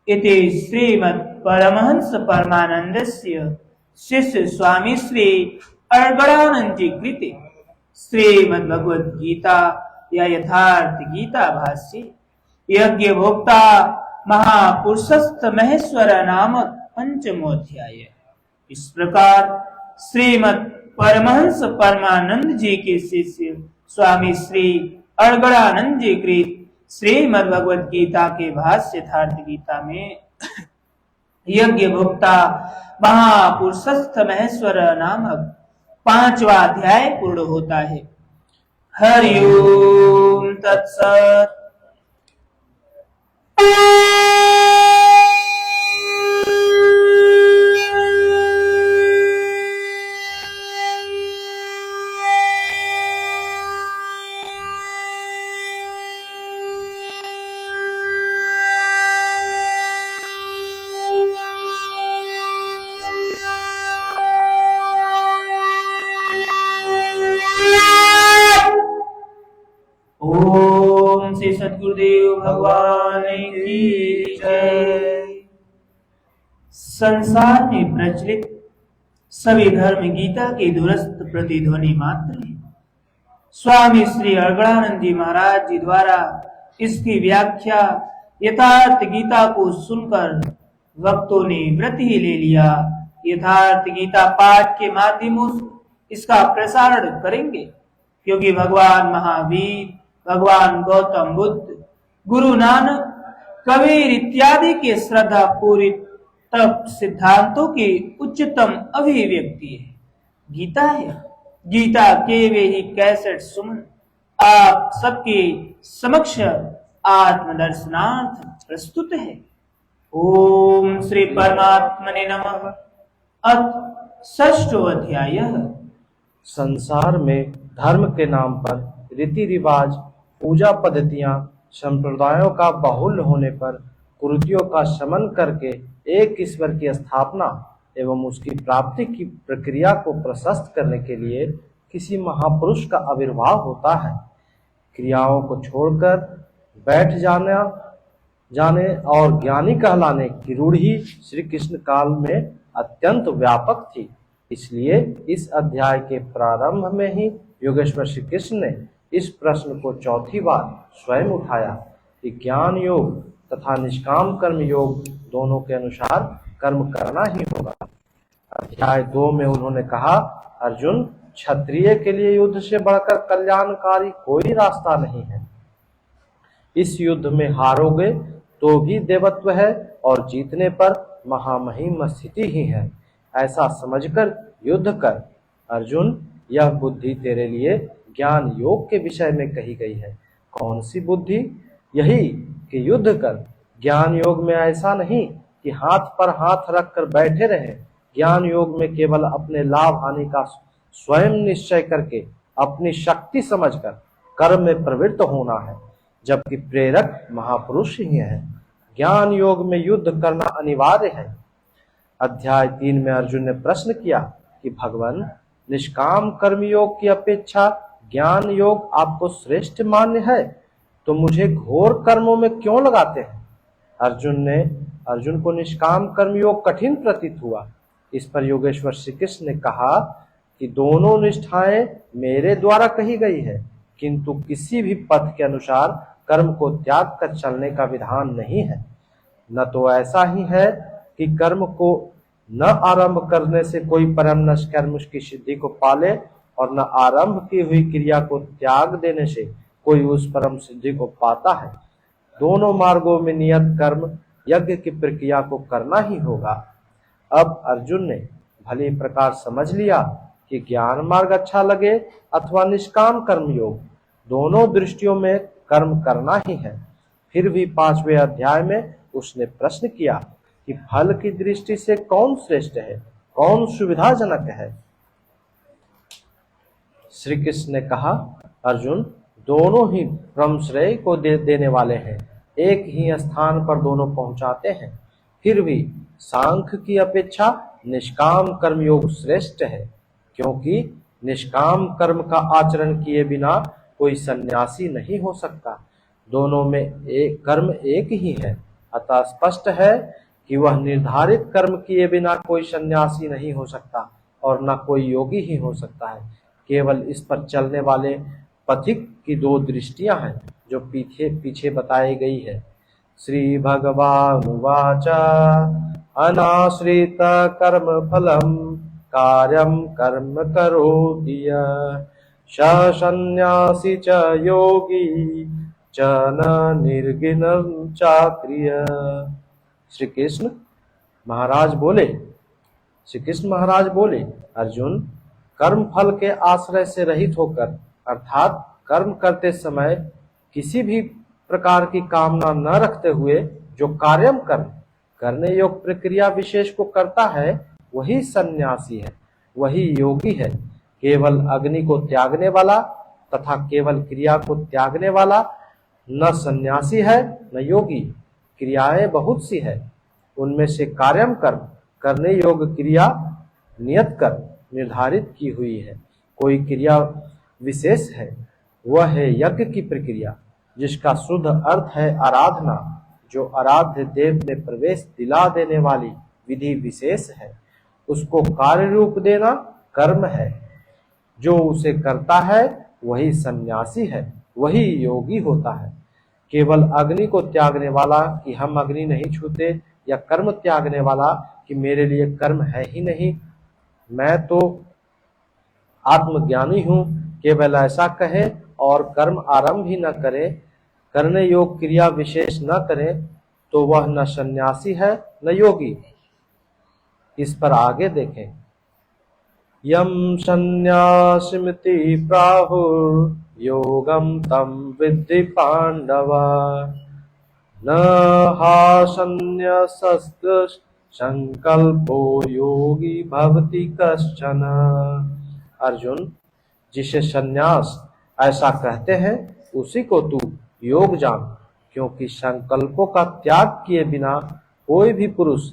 इति श्रीमद् परमहंस परमानंदस्य शिष्य स्वामी श्री अड़गड़ानंद जी कृते श्रीमद्भगवद गीता या यथार्थ गीता भाष्य यज्ञ भोक्ता महापुरुषस्थ महेश्वर नामक पंचमोध्याय। इस प्रकार श्रीमद् परमहंस परमानंद जी के शिष्य स्वामी श्री अड़गड़ानंद जी कृत श्रीमद् भगवद गीता के भाष्य यथार्थ गीता में यज्ञ भोक्ता महापुरुषस्थ महेश्वर नामक 5वां अध्याय पूर्ण होता है। हरि ओम तत्सत। ओम श्री सद्गुरुदेव भगवान की जय। संसार में प्रचलित सभी धर्म गीता के दूरस्थ प्रतिध्वनि मात्र है। स्वामी श्री अर्गणानंद जी महाराज जी द्वारा इसकी व्याख्या यथार्थ गीता को सुनकर भक्तों ने व्रत ही ले लिया। यथार्थ गीता पाठ के माध्यमों से इसका प्रसारण करेंगे, क्योंकि भगवान महावीर, भगवान गौतम बुद्ध, गुरु नानक, कबीर इत्यादि के श्रद्धा पूरी तप सिद्धांतों की उच्चतम अभिव्यक्ति है गीता है। गीता के वे ही कैसेट सुमन आप सबके समक्ष आत्मदर्शनार्थ प्रस्तुत है। ओम श्री परमात्मने नमः। अथ षष्ठो अध्याय। संसार में धर्म के नाम पर रीति रिवाज, पूजा पद्धतियां, संप्रदायों का बाहुल्य होने पर कुरीतियों का शमन करके एक ईश्वर की स्थापना एवं उसकी प्राप्ति की प्रक्रिया को प्रशस्त करने के लिए किसी महापुरुष का आविर्भाव होता है। क्रियाओं को छोड़कर बैठ जाने और ज्ञानी कहलाने की रूढ़ि श्री कृष्ण काल में अत्यंत व्यापक थी। इसलिए इस अध्याय के प्रारंभ में ही योगेश्वर श्री कृष्ण ने इस प्रश्न को चौथी बार स्वयं उठाया कि ज्ञान योग तथा निष्काम कर्म योग दोनों के अनुसार कर्म करना ही होगा। अध्याय 2 में उन्होंने कहा, अर्जुन, क्षत्रिय के लिए युद्ध से बढ़कर कल्याणकारी कोई रास्ता नहीं है। इस युद्ध में हारोगे तो भी देवत्व है और जीतने पर महामहिम स्थिति ही है। ऐसा समझकर युद्ध कर। अर्जुन, यह बुद्धि तेरे लिए ज्ञान योग के विषय में कही गई है। कौन सी बुद्धि? यही कि युद्ध कर। ज्ञान योग में ऐसा नहीं कि हाथ पर हाथ रखकर बैठे रहे। ज्ञान योग में केवल अपने लाभ हानि का स्वयं निश्चय करके अपनी शक्ति समझकर कर्म में प्रवृत्त होना है, जबकि प्रेरक महापुरुष ही है। ज्ञान योग में युद्ध करना अनिवार्य है। अध्याय 3 में अर्जुन ने प्रश्न किया कि भगवान, निष्काम कर्म योग की अपेक्षा ज्ञान योग आपको श्रेष्ठ मान्य है, तो मुझे घोर कर्मों में क्यों लगाते हैं? अर्जुन को निष्काम कर्म योग कठिन प्रतीत हुआ। इस पर योगेश्वर श्री कृष्ण ने कहा कि दोनों निष्ठाएं मेरे द्वारा कही गई है, किंतु किसी भी पथ के अनुसार कर्म को त्याग कर चलने का विधान नहीं है। न तो ऐसा ही है कि कर्म को न आरंभ करने से कोई परम नष्ट कर्म उसकी सिद्धि को पाले, और न आरंभ की हुई क्रिया को त्याग देने से कोई उस परम सिद्धि को पाता है। दोनों मार्गों में नियत कर्म यज्ञ की प्रक्रिया को करना ही होगा। अब अर्जुन ने भली प्रकार समझ लिया कि ज्ञान मार्ग अच्छा लगे अथवा निष्काम कर्म योग, दोनों दृष्टियों में कर्म करना ही है। फिर भी 5वें अध्याय में उसने प्रश्न किया कि फल की दृष्टि से कौन श्रेष्ठ है, कौन सुविधाजनक है? श्री कृष्ण ने कहा, अर्जुन, दोनों ही परम श्रेय को देने वाले हैं, एक ही स्थान पर दोनों पहुंचाते हैं। फिर भी सांख्य की अपेक्षा निष्काम कर्म योग श्रेष्ठ है, क्योंकि निष्काम कर्म का आचरण किए बिना कोई सन्यासी नहीं हो सकता। दोनों में कर्म एक ही है, अतः स्पष्ट है कि वह निर्धारित कर्म किए बिना कोई सन्यासी नहीं हो सकता और न कोई योगी ही हो सकता है। केवल इस पर चलने वाले पथिक की 2 दृष्टियां हैं, जो पीछे बताई गई है। श्री भगवान उवाच, अनाश्रित कर्म फलम कार्यम कर्म करोति यः, स सन्यासी च योगी च न निर्गुणं चाक्रिय। श्री कृष्ण महाराज बोले, अर्जुन, कर्म फल के आश्रय से रहित होकर, अर्थात कर्म करते समय किसी भी प्रकार की कामना न रखते हुए जो कार्यम कर्म करने योग प्रक्रिया विशेष को करता है, वही सन्यासी है, वही योगी है। केवल अग्नि को त्यागने वाला तथा केवल क्रिया को त्यागने वाला न सन्यासी है न योगी। क्रियाएं बहुत सी है, उनमें से कार्यम कर्म करने योग क्रिया नियत कर निर्धारित की हुई है। कोई क्रिया विशेष है, वह है यज्ञ की प्रक्रिया, जिसका शुद्ध अर्थ है आराधना, जो आराध्य देव में प्रवेश दिला देने वाली विधि विशेष है। उसको कार्य रूप देना कर्म है। जो उसे करता है वही सन्यासी है, वही योगी होता है। केवल अग्नि को त्यागने वाला कि हम अग्नि नहीं छूते, या कर्म त्यागने वाला कि मेरे लिए कर्म है ही नहीं, मैं तो आत्मज्ञानी हूँ, केवल ऐसा कहे और कर्म आरंभ ही न करे, करने योग क्रिया विशेष न करे, तो वह न सन्यासी है न योगी। इस पर आगे देखें। यम सन्यासिमिति प्राहुर् योगम तम विद्धि पांडव, न हासन्यसस्त संकल्पो योगी भवति कश्चन। अर्जुन, जिसे सन्यास ऐसा कहते हैं उसी को तू योग जान, क्योंकि संकल्पों का त्याग किए बिना कोई भी पुरुष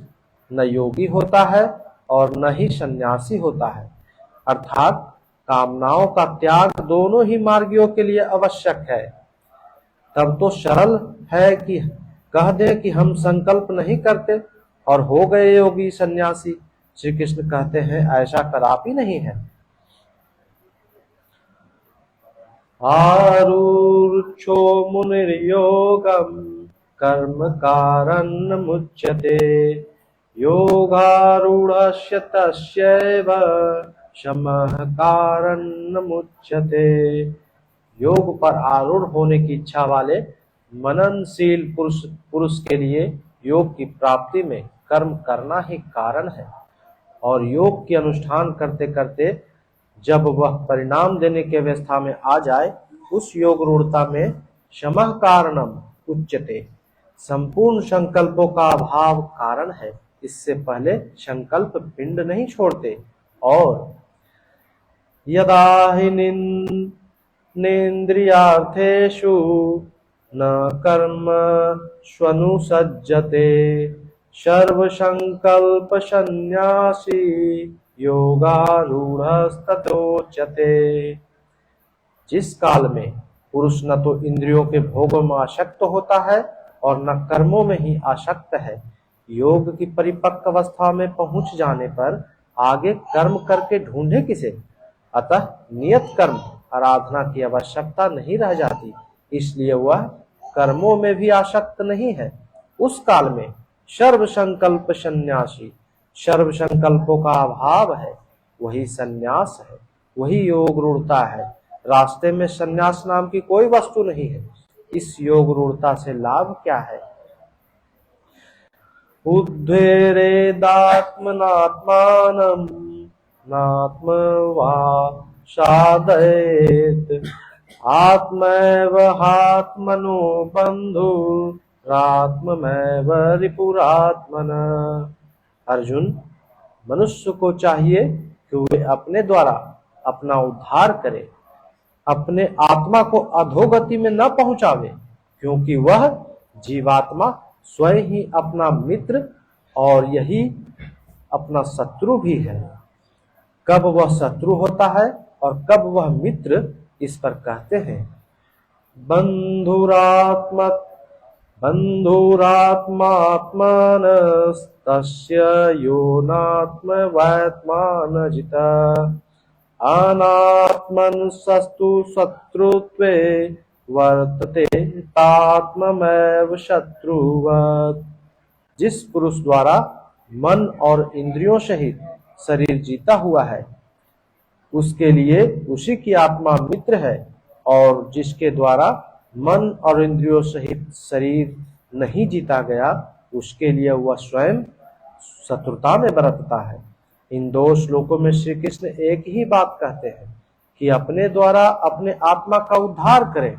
न योगी होता है और न ही सन्यासी होता है। अर्थात कामनाओं का त्याग दोनों ही मार्गियों के लिए आवश्यक है। तब तो सरल है कि कह दे कि हम संकल्प नहीं करते और हो गए योगी सन्यासी। श्री कृष्ण कहते हैं ऐसा कदापि नहीं है। आरुक्षो मुनिर्योगम कर्म कारण मुच्यते, योगारूढ़स्य तस्यैव शमः कारण मुच्यते। योग पर आरूढ़ होने की इच्छा वाले मननशील पुरुष के लिए योग की प्राप्ति में कर्म करना ही कारण है, और योग के अनुष्ठान करते करते जब वह परिणाम देने की अवस्था में आ जाए, उस योग रूढ़ता में शमः कारणम उच्यते, संपूर्ण संकल्पों का अभाव कारण है। इससे पहले संकल्प पिंड नहीं छोड़ते। और यदा हि नेन्द्रियार्थेषु न कर्म स्वनुसज्जते, सर्वसंकल्प सन्यासी योगारूढ़स्ततोच्यते। जिस काल में पुरुष न तो इंद्रियों के भोगों में आसक्त होता है और न कर्मों में ही आसक्त है, योग की परिपक्व अवस्था में पहुंच जाने पर आगे कर्म करके ढूंढे किसे। अतः नियत कर्म आराधना की आवश्यकता नहीं रह जाती, इसलिए वह कर्मों में भी आसक्त नहीं है। उस काल में सर्व संकल्प सन्यासी, सर्व संकल्पों का अभाव है, वही सन्यास है, वही योग रूढ़ता है। रास्ते में सन्यास नाम की कोई वस्तु नहीं है। इस योग रूढ़ता से लाभ क्या है? उद्धरेदात्मनात्मानं नात्मवा साधयेत्, आत्मैव आत्मनो बन्धुरात्मैव रिपुरात्मनः। अर्जुन, मनुष्य को चाहिए कि वे अपने द्वारा अपना उद्धार करे, अपने आत्मा को अधोगति में न पहुंचावे, क्योंकि वह जीवात्मा स्वयं ही अपना मित्र और यही अपना शत्रु भी है। कब वह शत्रु होता है और कब वह मित्र, इस पर कहते हैं बन्धुरात्मात्मनस्तस्य योनात्मवात्मानजिता, अनात्मनस्तु शत्रुत्वे वर्तते तात्मैव शत्रुवत्। जिस पुरुष द्वारा मन और इंद्रियों सहित शरीर जीता हुआ है, उसके लिए उसी की आत्मा मित्र है, और जिसके द्वारा मन और इंद्रियों सहित शरीर नहीं जीता गया, उसके लिए वह स्वयं शत्रुता में बरतता है। इन दो श्लोकों में श्री कृष्ण एक ही बात कहते हैं कि अपने द्वारा अपने आत्मा का उद्धार करें,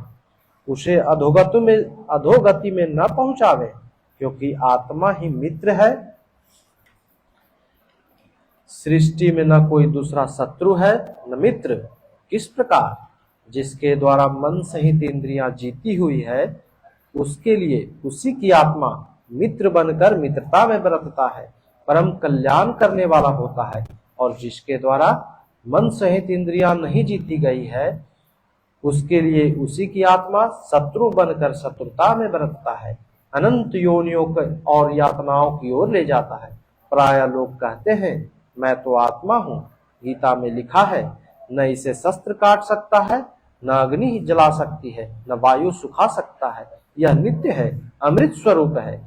उसे अधोगति में न पहुंचावे, क्योंकि आत्मा ही मित्र है। सृष्टि में न कोई दूसरा शत्रु है न मित्र। किस प्रकार जिसके द्वारा मन सहित इंद्रियां जीती हुई है, उसके लिए उसी की आत्मा मित्र बनकर मित्रता में बरतता है, परम कल्याण करने वाला होता है। और जिसके द्वारा मन सहित इंद्रियां नहीं जीती गई है, उसके लिए उसी की आत्मा शत्रु बनकर शत्रुता में बरतता है, अनंत योनियों और यातनाओं की ओर ले जाता है। प्राय लोग कहते हैं मैं तो आत्मा हूँ। गीता में लिखा है, न इसे शस्त्र काट सकता है न अग्नि ही जला सकती है, न वायु सुखा सकता है। यह नित्य है, अमृत स्वरूप है,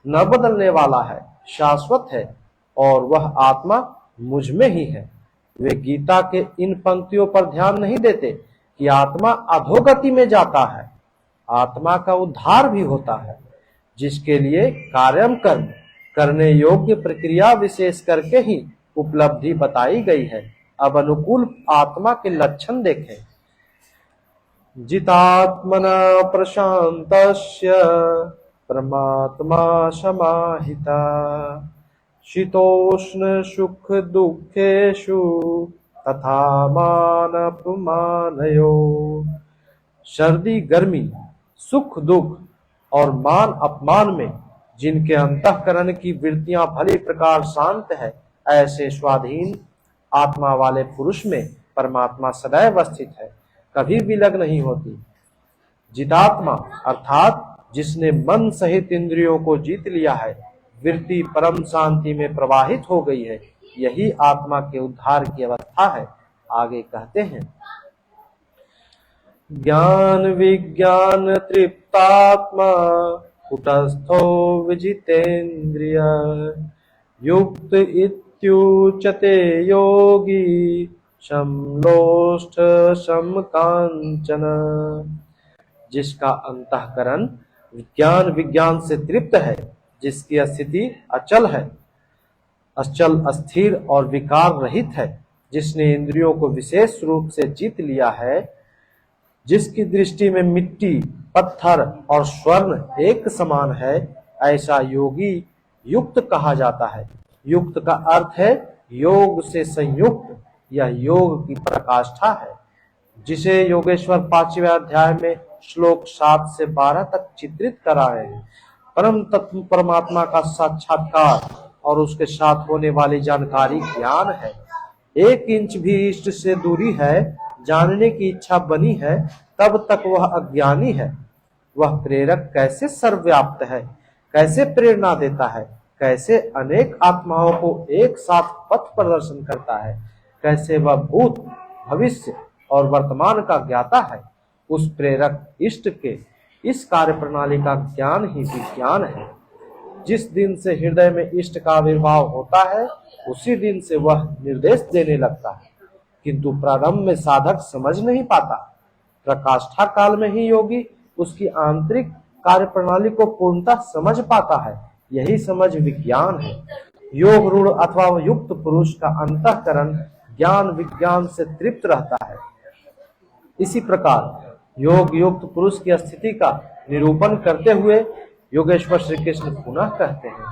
न बदलने वाला है, शाश्वत है, और वह आत्मा मुझ में ही है। वे गीता के इन पंक्तियों पर ध्यान नहीं देते कि आत्मा अधोगति में जाता है। आत्मा का उद्धार भी होता है, जिसके लिए कार्यम कर्म करने योग्य प्रक्रिया विशेष करके ही उपलब्धि बताई गई है। अब अनुकूल आत्मा के लक्षण देखें। जितात्मना प्रशांतस्य परमात्मा समाहिता शीतोष्ण सुख दुखेषु तथा मान अपमानयो। सर्दी गर्मी, सुख दुख और मान अपमान में जिनके अंतःकरण की वृत्तियां भली प्रकार शांत है, ऐसे स्वाधीन आत्मा वाले पुरुष में परमात्मा सदैव स्थित है, कभी विलग नहीं होती। जितात्मा अर्थात जिसने मन सहित इंद्रियों को जीत लिया है, वृत्ति परम शांति में प्रवाहित हो गई है, यही आत्मा के उद्धार की अवस्था है। आगे कहते हैं, ज्ञान विज्ञान तृप्तात्मा कुटस्थो विजितेन्द्रिय युक्त इत्युच्यते योगी समलोष्ठ समकांचन। जिसका अंतःकरण ज्ञान विज्ञान से तृप्त है, जिसकी स्थिति अचल है, अचल स्थिर और विकार रहित है, जिसने इंद्रियों को विशेष रूप से जीत लिया है, जिसकी दृष्टि में मिट्टी, पत्थर और स्वर्ण एक समान है, ऐसा योगी युक्त कहा जाता है। युक्त का अर्थ है योग से संयुक्त। यह योग की पराकाष्ठा है, जिसे योगेश्वर 5वें अध्याय में श्लोक 7 से 12 तक चित्रित कराए हैं। परम तत्व परमात्मा का साक्षात्कार और उसके साथ होने वाली जानकारी ज्ञान है। 1 इंच भी इष्ट से दूरी है, जानने की इच्छा बनी है, तब तक वह अज्ञानी है। वह प्रेरक कैसे सर्वव्याप्त है, कैसे प्रेरणा देता है, कैसे अनेक आत्माओं को एक साथ पथ प्रदर्शन करता है, कैसे वह भूत, भविष्य और वर्तमान का ज्ञाता है। उस प्रेरक इष्ट के इस कार्य प्रणाली का ज्ञान ही विज्ञान है। जिस दिन से हृदय में इष्ट का आविर्भाव होता है, उसी दिन से वह निर्देश देने लगता है, किंतु प्रारंभ में साधक समझ नहीं पाता। प्रकाष्ठा काल में ही योगी उसकी आंतरिक कार्य प्रणाली को पूर्णतः समझ पाता है। यही समझ विज्ञान है। योग रूढ़ अथवा युक्त पुरुष का अंतःकरण ज्ञान विज्ञान से तृप्त रहता है। इसी प्रकार योग युक्त पुरुष की स्थिति का निरूपण करते हुए योगेश्वर श्री कृष्ण पुनः कहते हैं,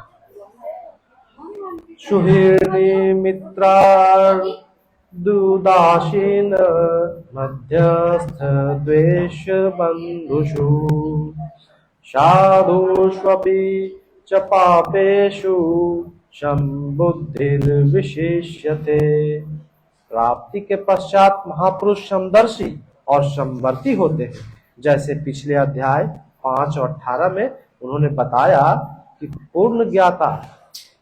सुहृदि मित्रार्दुदासीन मध्यस्थ द्वेष बंधुषु साधुष्वपि च पापेषु संबुद्धिर्विशिष्यते। प्राप्ति के पश्चात महापुरुष समदर्शी और समवर्ती होते हैं। जैसे पिछले अध्याय 5 और 18 में उन्होंने बताया कि पूर्ण ज्ञाता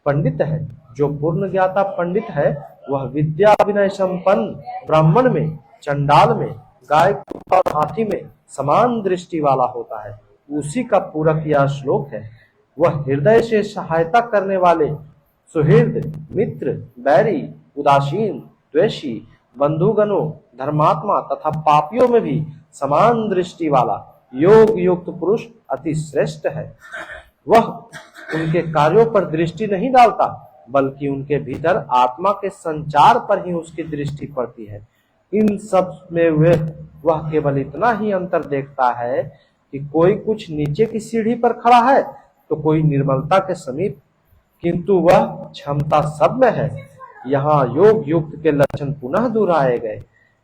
पंडित है। जो पूर्ण ज्ञाता पंडित है वह विद्या विनय संपन्न ब्राह्मण में, चंडाल में, गाय और हाथी में समान दृष्टि वाला होता है। उसी का पूरक यह श्लोक है। वह हृदय से सहायता करने वाले सुहृद, मित्र, बैरी, उदासीन, द्वेषी, बंधुगणों, धर्मात्मा तथा पापियों में भी समान दृष्टि वाला योग युक्त पुरुष अति श्रेष्ठ है। वह उनके कार्यों पर दृष्टि नहीं डालता, बल्कि उनके भीतर आत्मा के संचार पर ही उसकी दृष्टि पड़ती है। इन सब में वह केवल इतना ही अंतर देखता है कि कोई कुछ नीचे की सीढ़ी पर खड़ा है तो कोई निर्मलता के समीप, किंतु वह क्षमता सब में है। यहाँ योग युक्त के लक्षण पुनः दोहराए गए।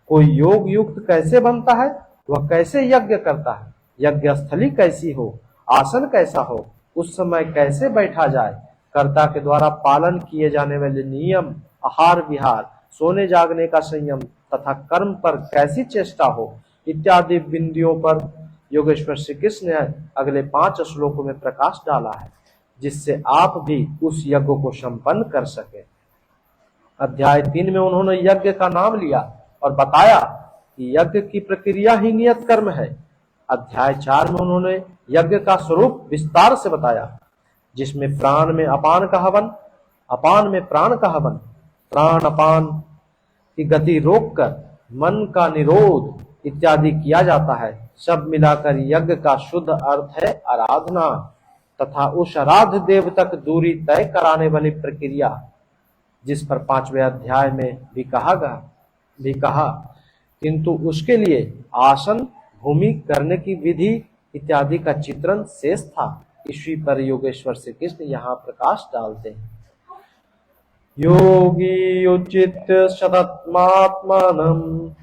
कोई योग युक्त कैसे बनता है, वह कैसे यज्ञ करता है, यज्ञ स्थली कैसी हो, आसन कैसा हो, उस समय कैसे बैठा जाए, कर्ता के द्वारा पालन किए जाने वाले नियम, आहार विहार, सोने जागने का संयम तथा कर्म पर कैसी चेष्टा हो, इत्यादि बिंदुओं पर योगेश्वर श्री कृष्ण ने अगले 5 श्लोकों में प्रकाश डाला है, जिससे आप भी उस यज्ञ को संपन्न कर सके। अध्याय 3 में उन्होंने यज्ञ का नाम लिया और बताया कि यज्ञ की प्रक्रिया ही नियत कर्म है। अध्याय 4 में उन्होंने यज्ञ का स्वरूप विस्तार से बताया, जिसमें प्राण में अपान का हवन, अपान में प्राण का हवन, प्राण अपान की गति रोककर मन का निरोध इत्यादि किया जाता है। सब मिलाकर यज्ञ का शुद्ध अर्थ है आराधना तथा उस आराध्य देव तक दूरी तय कराने वाली प्रक्रिया, जिस पर 5वें अध्याय में भी कहा, किंतु उसके लिए आसन, भूमि, करने की विधि इत्यादि का चित्रण शेष था। इसी पर योगेश्वर श्री कृष्ण यहाँ प्रकाश डालते हैं। योगी उचित सतत्मात्मानं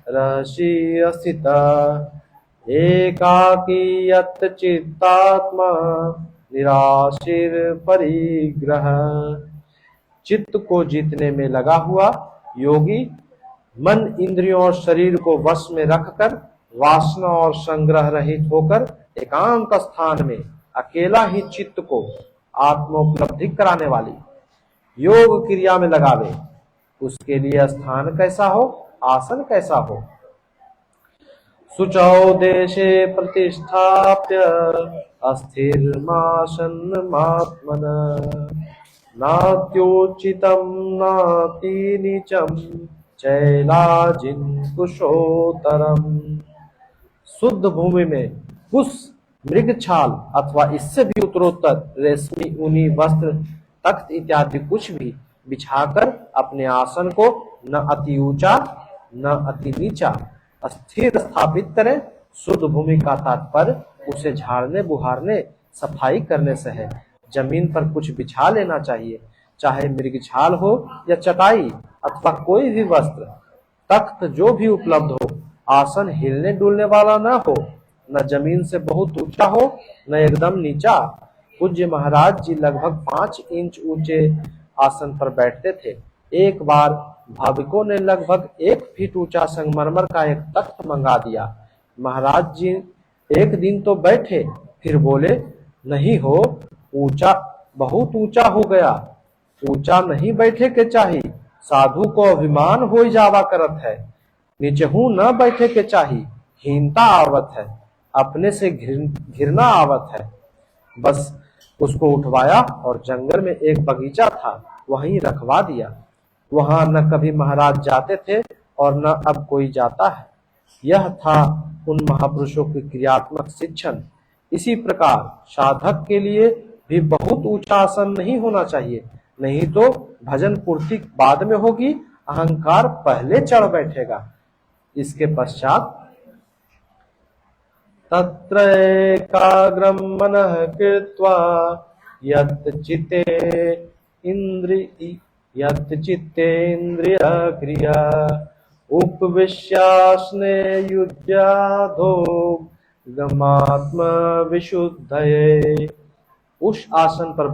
रहसि अस्थिता एकाकी यत चित्तात्मा निराशीर परिग्रह। चित्त को जीतने में लगा हुआ योगी मन, इंद्रियों और शरीर को वश में रखकर वासना और संग्रह रहित होकर एकांत स्थान में अकेला ही चित्त को आत्मोपलब्धि कराने वाली योग क्रिया में लगावे। उसके लिए स्थान कैसा हो, आसन कैसा हो। शुचौ देशे प्रतिष्ठाप्य अस्थिरमासन्नमात्मनः नात्योचितं नाति नीचम चैलाजिन कुशोतरम। शुद्ध भूमि में कुश, मृगछाल अथवा इससे भी उत्तरोत्तर रेशमी ऊनी वस्त्र, तख्त इत्यादि कुछ भी बिछाकर अपने आसन को न अति ऊंचा न अति नीचा स्थिर स्थापित करें। शुद्ध भूमि का तात्पर्य उसे झाड़ने, बुहारने, सफाई करने से है। जमीन पर कुछ बिछा लेना चाहिए, चाहे मृगछाल हो या चटाई अथवा कोई भी वस्त्र, तख्त जो भी उपलब्ध हो। आसन हिलने डुलने वाला न हो, न जमीन से बहुत ऊंचा हो न एकदम नीचा। पूज्य महाराज जी लगभग 5 इंच ऊंचे आसन पर बैठते थे। एक बार भाविकों ने लगभग 1 फीट ऊंचा संगमरमर का एक तख्त मंगा दिया। महाराज जी एक दिन तो बैठे, फिर बोले, नहीं हो, ऊंचा, बहुत ऊंचा हो गया, ऊंचा नहीं बैठे के चाहिए, साधु को अभिमान हो जावा करत है। नीचहू न बैठे के चाहिए, हीनता आवत है, अपने से घृणा आवत है। बस उसको उठवाया और जंगल में एक बगीचा था, वहीं रखवा दिया। वहां न कभी महाराज जाते थे और न अब कोई जाता है। यह था उन महापुरुषों की क्रियात्मक शिक्षण। इसी प्रकार साधक के लिए भी बहुत ऊंचा आसन नहीं होना चाहिए, नहीं तो भजन पूर्ति बाद में होगी, अहंकार पहले चढ़ बैठेगा। इसके पश्चात तत्र एकाग्रम मनः कृत्वा यत् चित्तेन्द्रिय क्रिया उपविश्यासने युज्याधो गमात्म विशुद्धये। उस आसन पर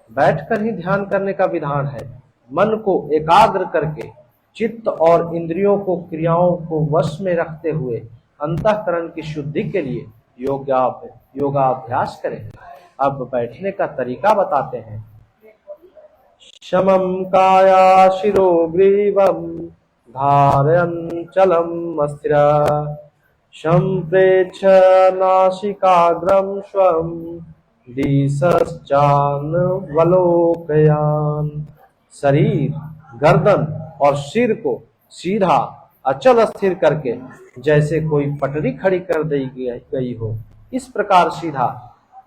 बैठकर ही ध्यान करने का विधान है। मन को एकाग्र करके चित्त और इंद्रियों को, क्रियाओं को वश में रखते हुए अंतःकरण की शुद्धि के लिए योगाभ्यास करें। अब बैठने का तरीका बताते हैं। शमं काया शिरो ग्रीवं धारयञ्चलं अस्थिरा संप्रेक्ष नासिकाग्रं स्वं दिशश्चान्वलोकयान्। शरीर, गर्दन और सिर को सीधा अचल स्थिर करके जैसे कोई पटरी खड़ी कर दी गई हो, इस प्रकार सीधा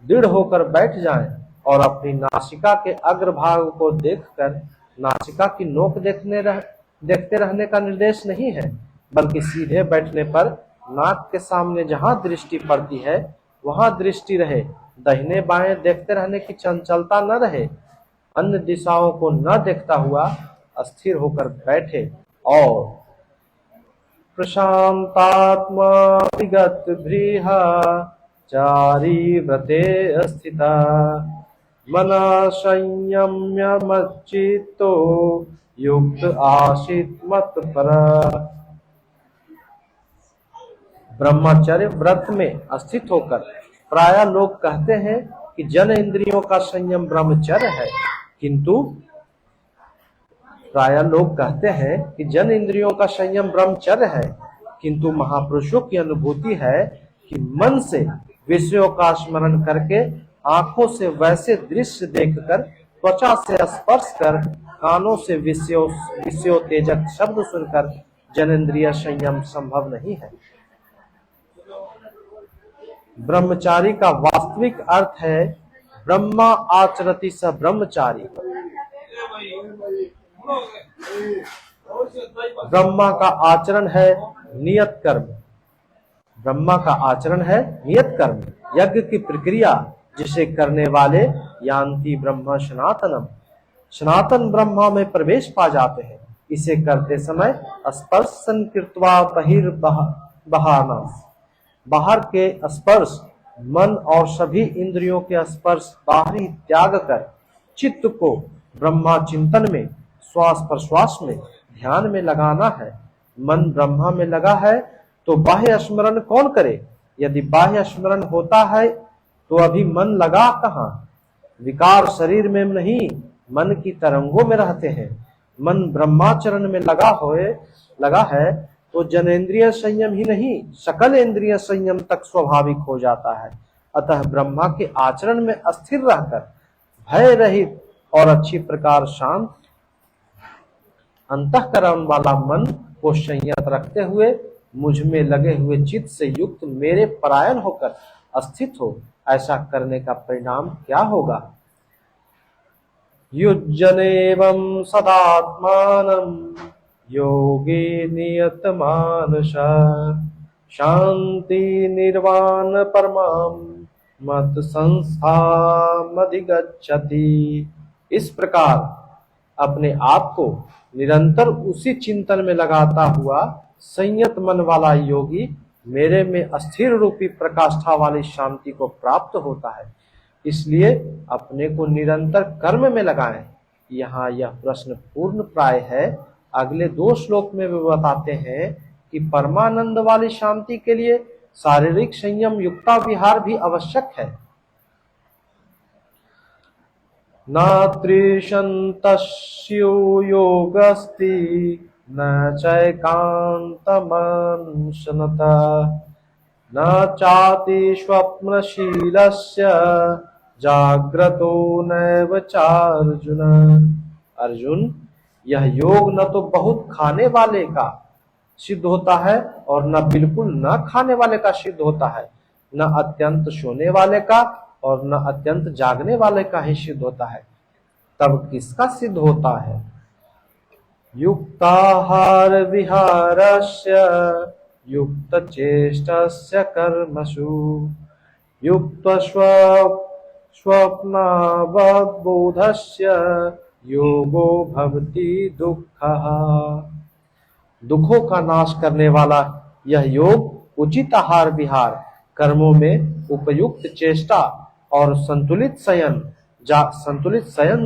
दृढ़ होकर बैठ जाएं और अपनी नासिका के अग्रभाग को देखकर नासिका की नोक देखते रहने का निर्देश नहीं है, बल्कि सीधे बैठने पर नाक के सामने जहां दृष्टि पड़ती है वहां दृष्टि रहे। दाहिने बाएं देखते रहने की चंचलता न रहे। अन्य दिशाओं को न देखता हुआ अस्थिर होकर बैठे और प्रशांतात्मा विगत भ्रीहा चारी व्रते स्थिता मना संयम्य मच्चित्तो युक्त आशित मत पर। ब्रह्मचर्य व्रत में स्थित होकर प्राय लोग कहते हैं कि जन इंद्रियों का संयम ब्रह्मचर्य है, किंतु प्राय लोग कहते हैं कि जन इंद्रियों का संयम ब्रह्मचर्य है, किंतु महापुरुषों की अनुभूति है कि मन से विषयों का स्मरण करके, आंखों से वैसे दृश्य देखकर, त्वचा से स्पर्श कर, कानों से विषयोत्तेजक शब्द सुनकर जनेंद्रिय संयम संभव नहीं है। ब्रह्मचारी का वास्तविक अर्थ है ब्रह्मा आचरति स ब्रह्मचारी। ब्रह्मा का आचरण है नियत कर्म। ब्रह्मा का आचरण है नियत कर्म, यज्ञ की प्रक्रिया जिसे करने वाले यान्ति ब्रह्म सनातनम, सनातन ब्रह्मा में प्रवेश पा जाते हैं। इसे करते समय स्पर्शन कृत्वा बहिर्बहाना, बाहर के स्पर्श, मन और सभी इंद्रियों के स्पर्श बाहरी त्याग कर चित्त को ब्रह्मा चिंतन में, श्वास प्रश्वास में, ध्यान में लगाना है। मन ब्रह्मा में लगा है तो बाह्य स्मरण कौन करे? यदि बाह्य स्मरण होता है तो अभी मन लगा कहाँ? विकार शरीर में नहीं, मन की तरंगों में रहते हैं। मन ब्रह्माचरण में लगा है तो जनेंद्रिय संयम ही नहीं, सकल इंद्रिय संयम तक स्वाभाविक हो जाता है। अतः ब्रह्मा के आचरण में स्थिर रहकर भय रहित और अच्छी प्रकार शांत अंतःकरण वाला मन को संयत रखते हुए मुझ में लगे हुए चित्त से युक्त मेरे परायण होकर स्थित हो। ऐसा करने का परिणाम क्या होगा? युज्यनेवं सदात्मानं योगी नियतमानसा शांति निर्वाण परमाम मत संस्थामधिगच्छति। इस प्रकार अपने आप को निरंतर उसी चिंतन में लगाता हुआ संयत मन वाला योगी मेरे में स्थिर रूपी प्रकाष्ठा वाली शांति को प्राप्त होता है। इसलिए अपने को निरंतर कर्म में लगाएं। यहाँ यह प्रश्न पूर्ण प्राय है। अगले 2 श्लोक में वे बताते हैं कि परमानंद वाली शांति के लिए शारीरिक संयम युक्ता विहार भी आवश्यक है। नात्रिशन्तस्यो योगस्ति न चैकान्तमंशनता न चाति स्वप्नशीलस्य जाग्रतो नैव चार्जुन। अर्जुन, यह योग न तो बहुत खाने वाले का सिद्ध होता है और न बिल्कुल न खाने वाले का सिद्ध होता है, न अत्यंत सोने वाले का और न अत्यंत जागने वाले का ही सिद्ध होता है। तब किसका सिद्ध होता है? युक्ताहार विहारस्य युक्त चेष्टस्य कर्मसु युक्त स्वप्नावबोधस्य योगो भवति दुःखः। दुखों का नाश करने वाला यह योग उचित आहार विहार, कर्मों में उपयुक्त चेष्टा और संतुलित शयन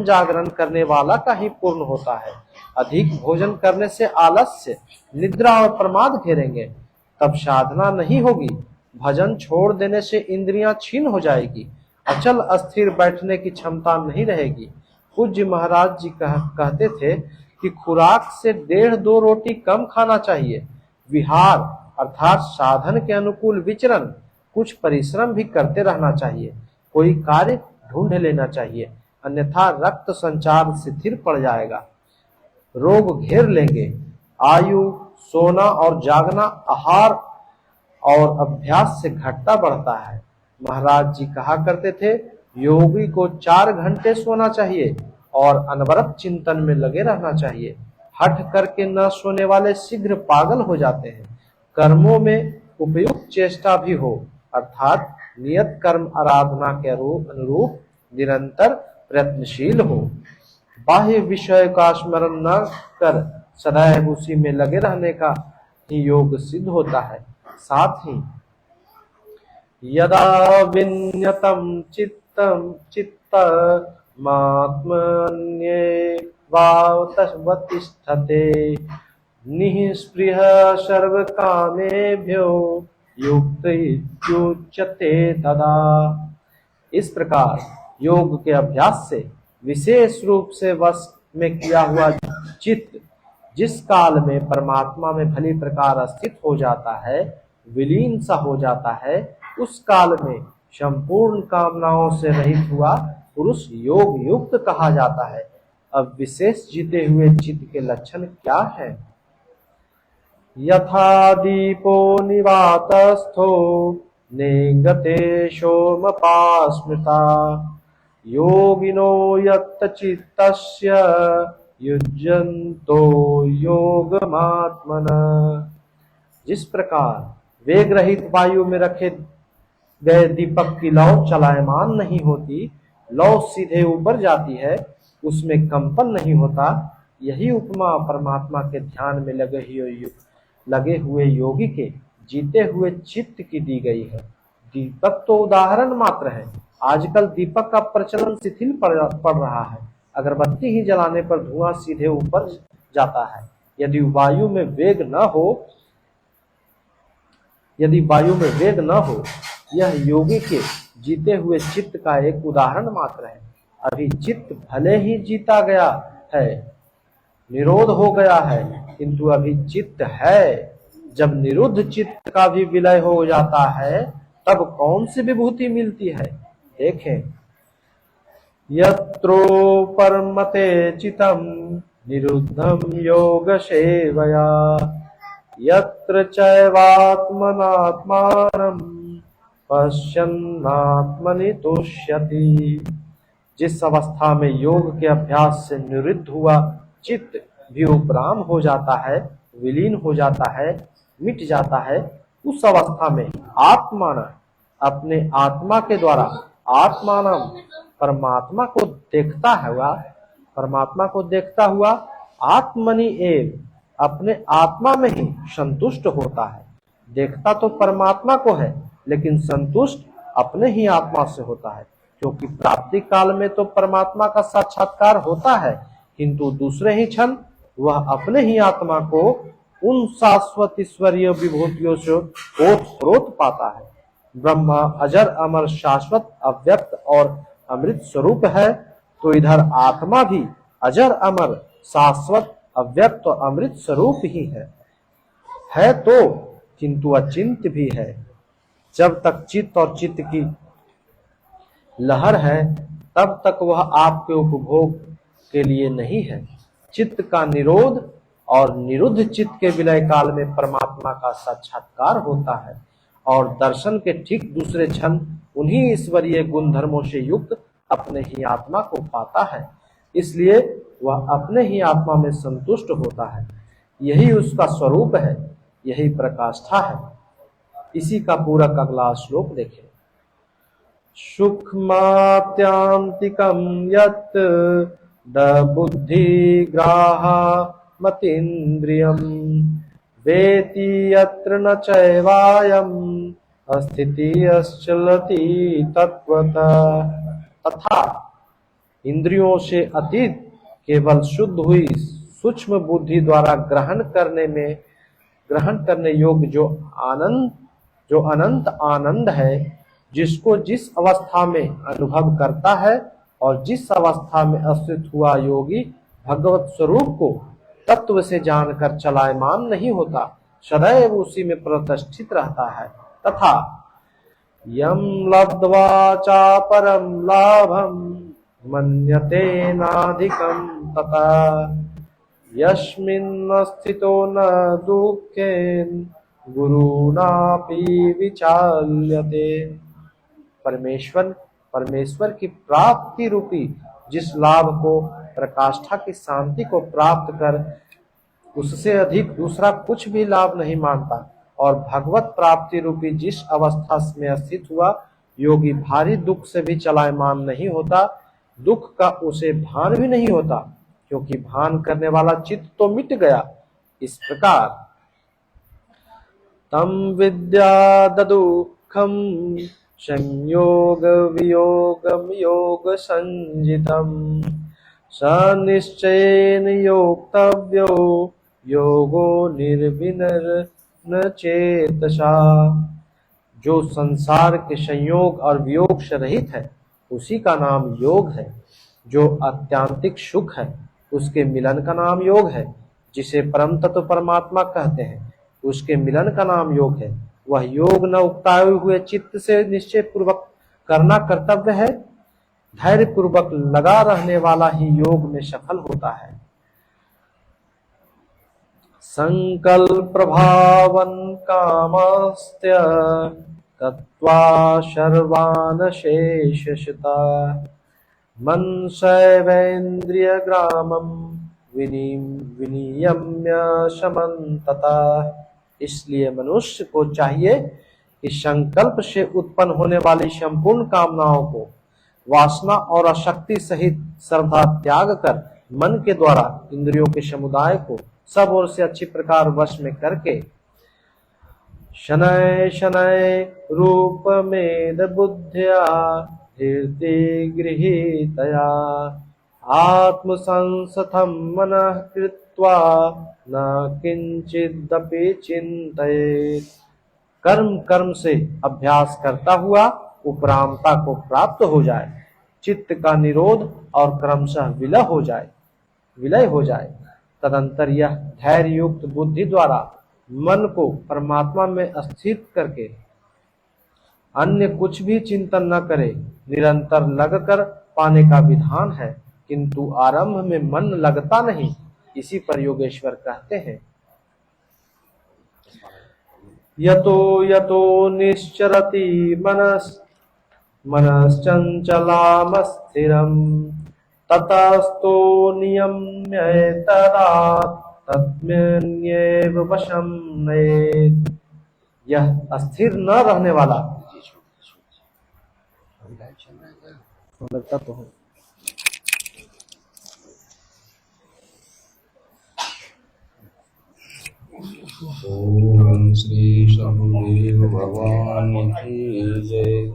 जागरण करने वाला का ही पूर्ण होता है। अधिक भोजन करने से आलस्य, निद्रा और प्रमाद घेरेंगे, तब साधना नहीं होगी। भजन छोड़ देने से इंद्रियां छीन हो जाएगी, अचल अस्थिर बैठने की क्षमता नहीं रहेगी। पूज्य महाराज जी कहते थे कि खुराक से 1.5-2 रोटी कम खाना चाहिए। विहार अर्थात साधन के अनुकूल विचरण, कुछ परिश्रम भी करते रहना चाहिए। कोई कार्य ढूंढ लेना चाहिए, अन्यथा रक्त संचार शिथिल पड़ जाएगा, रोग घेर लेंगे। आयु, सोना और जागना आहार और अभ्यास से घटता बढ़ता है। महाराज जी कहा करते थे, योगी को 4 घंटे सोना चाहिए और अनवरत चिंतन में लगे रहना चाहिए। हठ करके न सोने वाले शीघ्र पागल हो जाते हैं। कर्मों में उपयुक्त चेष्टा भी हो, अर्थात नियत कर्म आराधना के अनुरूप निरंतर प्रयत्नशील हो। बाह्य विषय का स्मरण न कर सदैव उसी में लगे रहने का ही योग सिद्ध होता है। साथ ही यदा विन्यतम चित्त मात्मन्येवावतिष्ठते निःस्पृह सर्वकामेभ्यो युक्त इत्युच्यते तदा। इस प्रकार योग के अभ्यास से विशेष रूप से वश में किया हुआ चित्त जिस काल में परमात्मा में भली प्रकार स्थित हो जाता है, विलीन सा हो जाता है, उस काल में संपूर्ण कामनाओं से रहित हुआ पुरुष योग युक्त कहा जाता है। अब विशेष जीते हुए चित्त के लक्षण क्या है? यथा दीपो निवातस्थो नेंगते सोमपास्मृता योगिनो यत् चित्तस्य युज्यन्तो योगमात्मना। जिस प्रकार वेग रहित वायु में रखे गए दीपक की लौ चलायमान नहीं होती, लौ सीधे ऊपर जाती है, उसमें कंपन नहीं होता, यही उपमा परमात्मा के ध्यान में लगे हुए योगी के जीते हुए चित्त की दी गई है। दीपक तो उदाहरण मात्र है। आजकल दीपक का प्रचलन शिथिल पड़ रहा है। अगरबत्ती ही जलाने पर धुआं सीधे ऊपर जाता है। यदि वायु में वेग न हो, यह योगी के जीते हुए चित्त का एक उदाहरण मात्र है। अभी चित्त भले ही जीता गया है, निरोध हो गया है, किंतु अभी चित्त है। जब निरुद्ध चित्त का भी विलय हो जाता है, तब कौन सी विभूति मिलती है? देखें, यत्रो परमते चितम निरुद्धम योग सेवया यत्र चैवात्मनात्मानं पश्यन्नात्मनि तुष्यति। जिस अवस्था में योग के अभ्यास से निरुद्ध हुआ चित्त भी उपराम हो जाता है, विलीन हो जाता है, मिट जाता है, उस अवस्था में आत्मान अपने आत्मा के द्वारा आत्मान परमात्मा को देखता हुआ आत्मनि एव अपने आत्मा में ही संतुष्ट होता है। देखता तो परमात्मा को है, लेकिन संतुष्ट अपने ही आत्मा से होता है, क्योंकि प्राप्ति काल में तो परमात्मा का साक्षात्कार होता है, किंतु दूसरे ही क्षण वह अपने ही आत्मा को उन शाश्वत ईश्वरीय विभूतियों से ओतप्रोत पाता है। ब्रह्मा अजर अमर शाश्वत अव्यक्त और अमृत स्वरूप है, तो इधर आत्मा भी अजर अमर शाश्वत अव्यक्त और अमृत स्वरूप ही है तो, किंतु अचिंत्य भी है। जब तक चित्त और चित्त की लहर है, तब तक वह आपके उपभोग के लिए नहीं है। चित्त का निरोध और निरुद्ध चित्त के विलय काल में परमात्मा का साक्षात्कार होता है, और दर्शन के ठीक दूसरे क्षण उन्हीं ईश्वरीय गुण धर्मों से युक्त अपने ही आत्मा को पाता है। इसलिए वह अपने ही आत्मा में संतुष्ट होता है। यही उसका स्वरूप है, यही प्रकाष्ठा है। इसी का पूरक अगला श्लोक देखें। सूक्ष्मात्यांतिकं यत् बुद्धि ग्राहा मतीन्द्रियं वेति यत्र न चैवायं अस्थितिश्चलति तत्वतः। तथा इंद्रियों से अतीत केवल शुद्ध हुई सूक्ष्म बुद्धि द्वारा ग्रहण करने योग्य जो अनंत आनंद है, जिसको जिस अवस्था में अनुभव करता है और जिस अवस्था में स्थित हुआ योगी भगवत स्वरूप को तत्व से जानकर चलायमान नहीं होता, सदैव उसी में प्रतिष्ठित रहता है। तथा यम लब्ध्वा चापरं लाभं मन्यते नाधिकं तथा यस्मिन् स्थितो न दुःखेन गुरुणापि विचाल्यते। परमेश्वर की प्राप्ति रूपी जिस लाभ को, प्रकाष्ठा की शांति को प्राप्त कर उससे अधिक दूसरा कुछ भी लाभ नहीं मानता, और भगवत प्राप्ति रूपी जिस अवस्था में स्थित हुआ योगी भारी दुख से भी चलायमान नहीं होता, दुख का उसे भान भी नहीं होता, क्योंकि भान करने वाला चित्त तो मिट गया। इस प्रकार तम विद्या दुःखम संयोग वियोगम योग संजितम सनिश्चयेन योक्तव्यो योगो निर्विनर्न चेतसा। जो संसार के संयोग और वियोग से रहित है, उसी का नाम योग है। जो अत्यांतिक सुख है, उसके मिलन का नाम योग है। जिसे परम तत्व परमात्मा कहते हैं, उसके मिलन का नाम योग है। वह योग न उकताए हुए चित्त से निश्चय पूर्वक करना कर्तव्य है। धैर्य पूर्वक लगा रहने वाला ही योग में सफल होता है। संकल्प प्रभावन कामस्त्य तत्वा सर्वान् शेषशता मन शैवेन्द्रिय ग्रामम विनियम्य समन्तता। इसलिए मनुष्य को चाहिए कि संकल्प से उत्पन्न होने वाली संपूर्ण कामनाओं को वासना और आसक्ति सहित सर्वथा त्याग कर मन के द्वारा इंद्रियों के समुदाय को सब ओर से अच्छी प्रकार वश में करके शनैः शनैः रूपमेध बुद्ध्या धीर्ति गृहीतया आत्मसंस्थं मनः कृत्वा न किंचिदपि चिंतयेत्। कर्म कर्म से अभ्यास करता हुआ उपरामता को प्राप्त हो जाए, चित्त का निरोध और क्रमशः विलय हो जाए। तदंतर यह धैर्य युक्त बुद्धि द्वारा मन को परमात्मा में स्थित करके अन्य कुछ भी चिंतन न करे, निरंतर लगकर पाने का विधान है। किंतु आरंभ में मन लगता नहीं, इसी पर योगेश्वर कहते हैं, यतो यतो निश्चरति मनश्चंचलामस्थिरम् ततस्तो नियम्येतदा तस्मिन्नेव वशं नयेत्। यह अस्थिर न रहने वाला लगता तो है। ओम श्री सहुदेव भगवान की जय।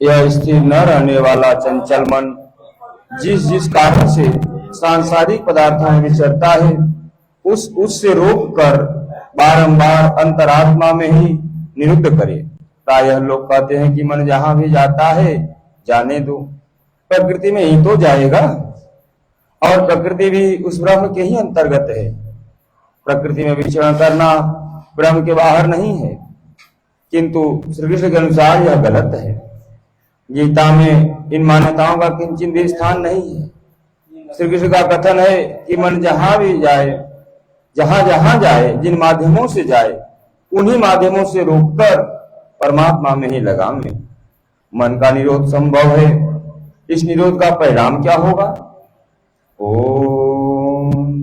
यह स्थिर न रहने वाला चंचल मन जिस कारण से सांसारिक पदार्थों में विचरता है, उससे रोक कर बारंबार अंतरात्मा में ही निरुद्ध करे। प्रायः लोग कहते हैं कि मन जहां भी जाता है जाने दो, प्रकृति में ही तो जाएगा, और प्रकृति भी उस ब्रह्म के ही अंतर्गत है। प्रकृति में विचरण करना ब्रह्म के बाहर नहीं है। किंतु श्री कृष्ण के अनुसार यह गलत है। गीता में इन मान्यताओं का किंचित भी स्थान नहीं है। श्री कृष्ण का कथन है कि मन जहां भी जाए, जहां जहां जाए, जिन माध्यमों से जाए, उन्हीं माध्यमों से रोककर परमात्मा में ही लगाम ले। मन का निरोध संभव है। इस निरोध का परिणाम क्या होगा? ओम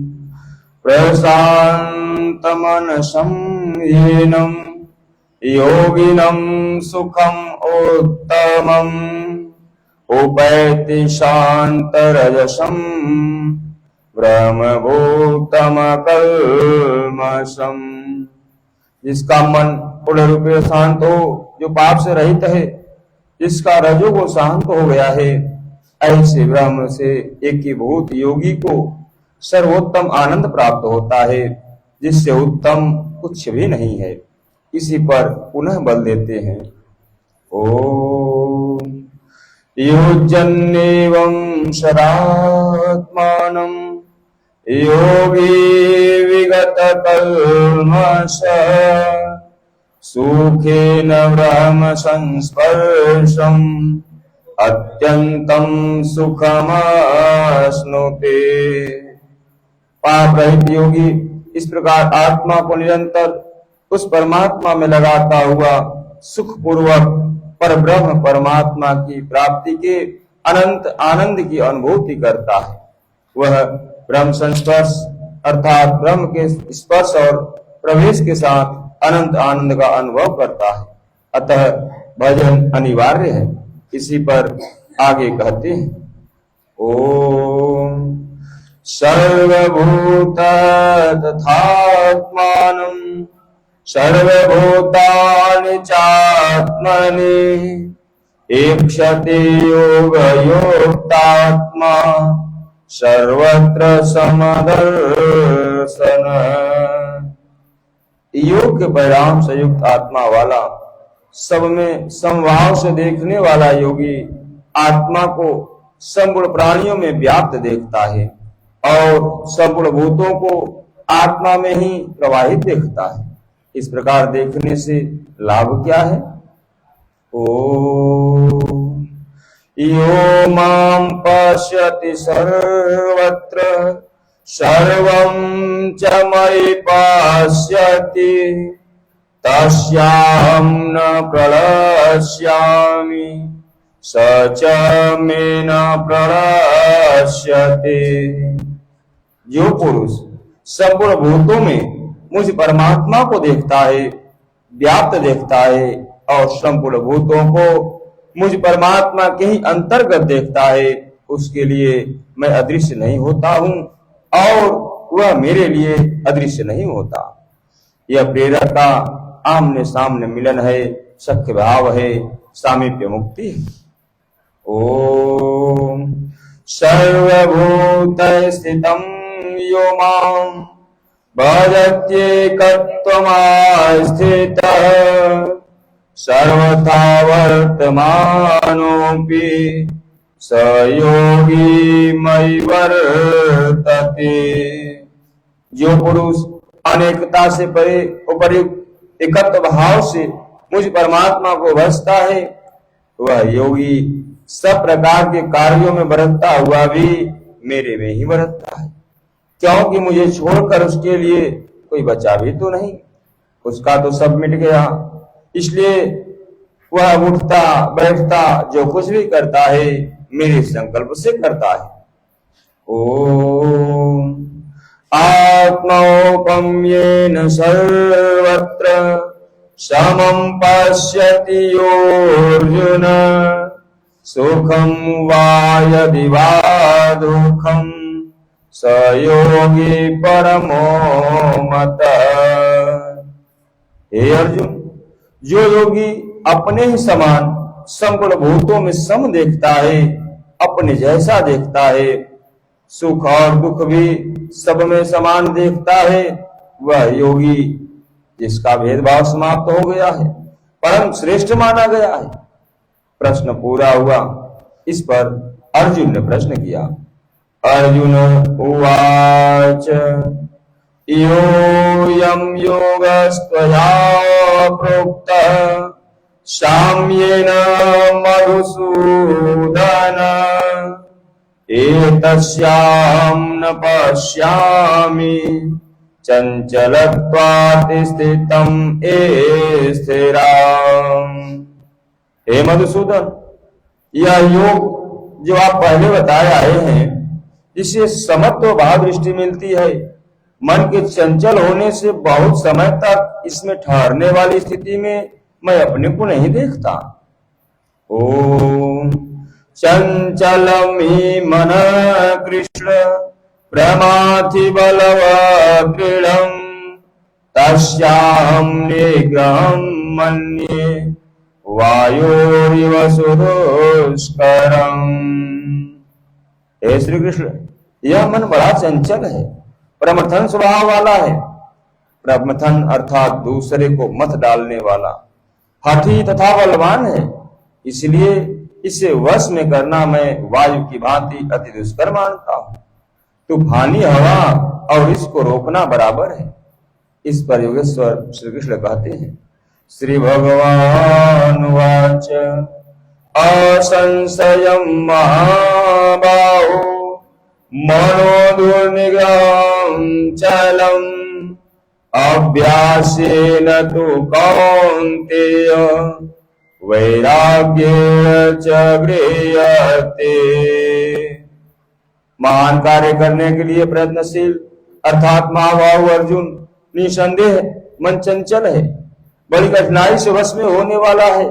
प्रशांत मनसं येनम योगिनं सुखम उत्तमम् उपैति शांतरजसं ब्रह्मभूतमकल्मषम्। जिसका मन पूर्ण रूप से शांत हो, जो पाप से रहित है, जिसका रजोगुण शांत हो गया है, ऐसे ब्रह्म से एकीभूत योगी को सर्वोत्तम आनंद प्राप्त होता है, जिससे उत्तम कुछ भी नहीं है। इसी पर पुनः बल देते हैं। ओम युज्यन्नेवं शरात्मानं योगी विगत कल्मष सुखेन ब्रह्म संस्पर्शम् अत्यंतं सुखमाश्नुते। पाप रहित योगी इस प्रकार आत्मा को निरंतर उस परमात्मा में लगाता हुआ सुख पूर्वक पर ब्रह्म परमात्मा की प्राप्ति के अनंत आनंद की अनुभूति करता है। वह ब्रह्म संस्पर्श अर्थात ब्रह्म के स्पर्श और प्रवेश के साथ अनंत आनंद का अनुभव करता है। अतः भजन अनिवार्य है। इसी पर आगे कहते हैं, ओम सर्वभूत तथात्मानं सर्वभूतानि चात्मनि ईक्षते योगयुक्तात्मा सर्वत्र समदर्शन। योग के परिणाम से युक्त आत्मा वाला, सब में समभाव से देखने वाला योगी आत्मा को संपूर्ण प्राणियों में व्याप्त देखता है। और संपूर्ण भूतों को आत्मा में ही प्रवाहित देखता है। इस प्रकार देखने से लाभ क्या है? ओ यो मां पश्यति सर्वत्र सर्वं च मयि पश्यति तस्याहं न प्रणश्यामि स च मे न प्रणश्यति। जो पुरुष संपूर्ण भूतों में मुझ परमात्मा को देखता है, व्याप्त देखता है और संपूर्ण भूतों को मुझ परमात्मा के ही अंतर्गत देखता है, उसके लिए मैं अदृश्य नहीं होता हूं और वह मेरे लिए अदृश्य नहीं होता। यह प्रेरक का आमने सामने मिलन है, सख्य भाव है, सामीप्य मुक्ति है। ओम सर्वभूत स्थितं यो मां भजत्येकत्वमास्थितः सर्वथा वर्तमानोऽपि स योगी मयि वर्तते। जो पुरुष अनेकता से परे उपर्युक्त एकत्व भाव से मुझ परमात्मा को भजता है, वह योगी सब प्रकार के कार्यों में बरतता हुआ भी मेरे में ही बरतता है, क्योंकि मुझे छोड़कर उसके लिए कोई बचा भी तो नहीं, उसका तो सब मिट गया। इसलिए वह उठता बैठता जो कुछ भी करता है मेरे संकल्प से करता है। ओम आत्मौपम्येन सर्वत्र समं पश्यति योऽर्जुन सुखं वा यदि वा दुःखं स योगी परमो मतः। हे अर्जुन, जो योगी अपने ही समान संपूर्ण भूतों में सम देखता है, अपने जैसा देखता है, सुख और दुख भी सब में समान देखता है, वह योगी जिसका भेदभाव समाप्त हो गया है, परम श्रेष्ठ माना गया है। प्रश्न पूरा हुआ। इस पर अर्जुन ने प्रश्न किया। अर्जुन उवाच योऽयं योगस्त्वया प्रोक्तः साम्येन मधुसूदन एतस्याहं न पश्यामि चञ्चलत्वात् स्थितं स्थिराम्। हे मधुसूदन, यह योग जो आप पहले बताए आए हैं, जिससे समत्व भाव दृष्टि मिलती है, मन के चंचल होने से बहुत समय तक इसमें ठहरने वाली स्थिति में मैं अपने को नहीं देखता। ओम चंचलम ही मन कृष्ण प्रमाथि बलवदृढ़ं तस्याहं निग्रहं मन्ये वायोरिव सुदुष्करम्। हे श्री कृष्ण, यह मन बड़ा चंचल है, प्रमथन स्वभाव वाला है। प्रमथन अर्थात दूसरे को मत डालने वाला, हठी तथा बलवान है, इसलिए इसे वश में करना मैं वायु की भांति अति दुष्कर मानता हूं। तूफानी हवा और इसको रोकना बराबर है। इस पर योगेश्वर श्री कृष्ण कहते हैं। श्री भगवान वाच असंशयं महाबाहो मनो दुर्निग्रहं चलम् अभ्यासेन तु कौन्तेय वैराग्येन च गृह्यते। महान कार्य करने के लिए प्रयत्नशील अर्थात महाबाहु अर्जुन, निसंदेह मन चंचल है, बड़ी कठिनाई से वश में होने वाला है,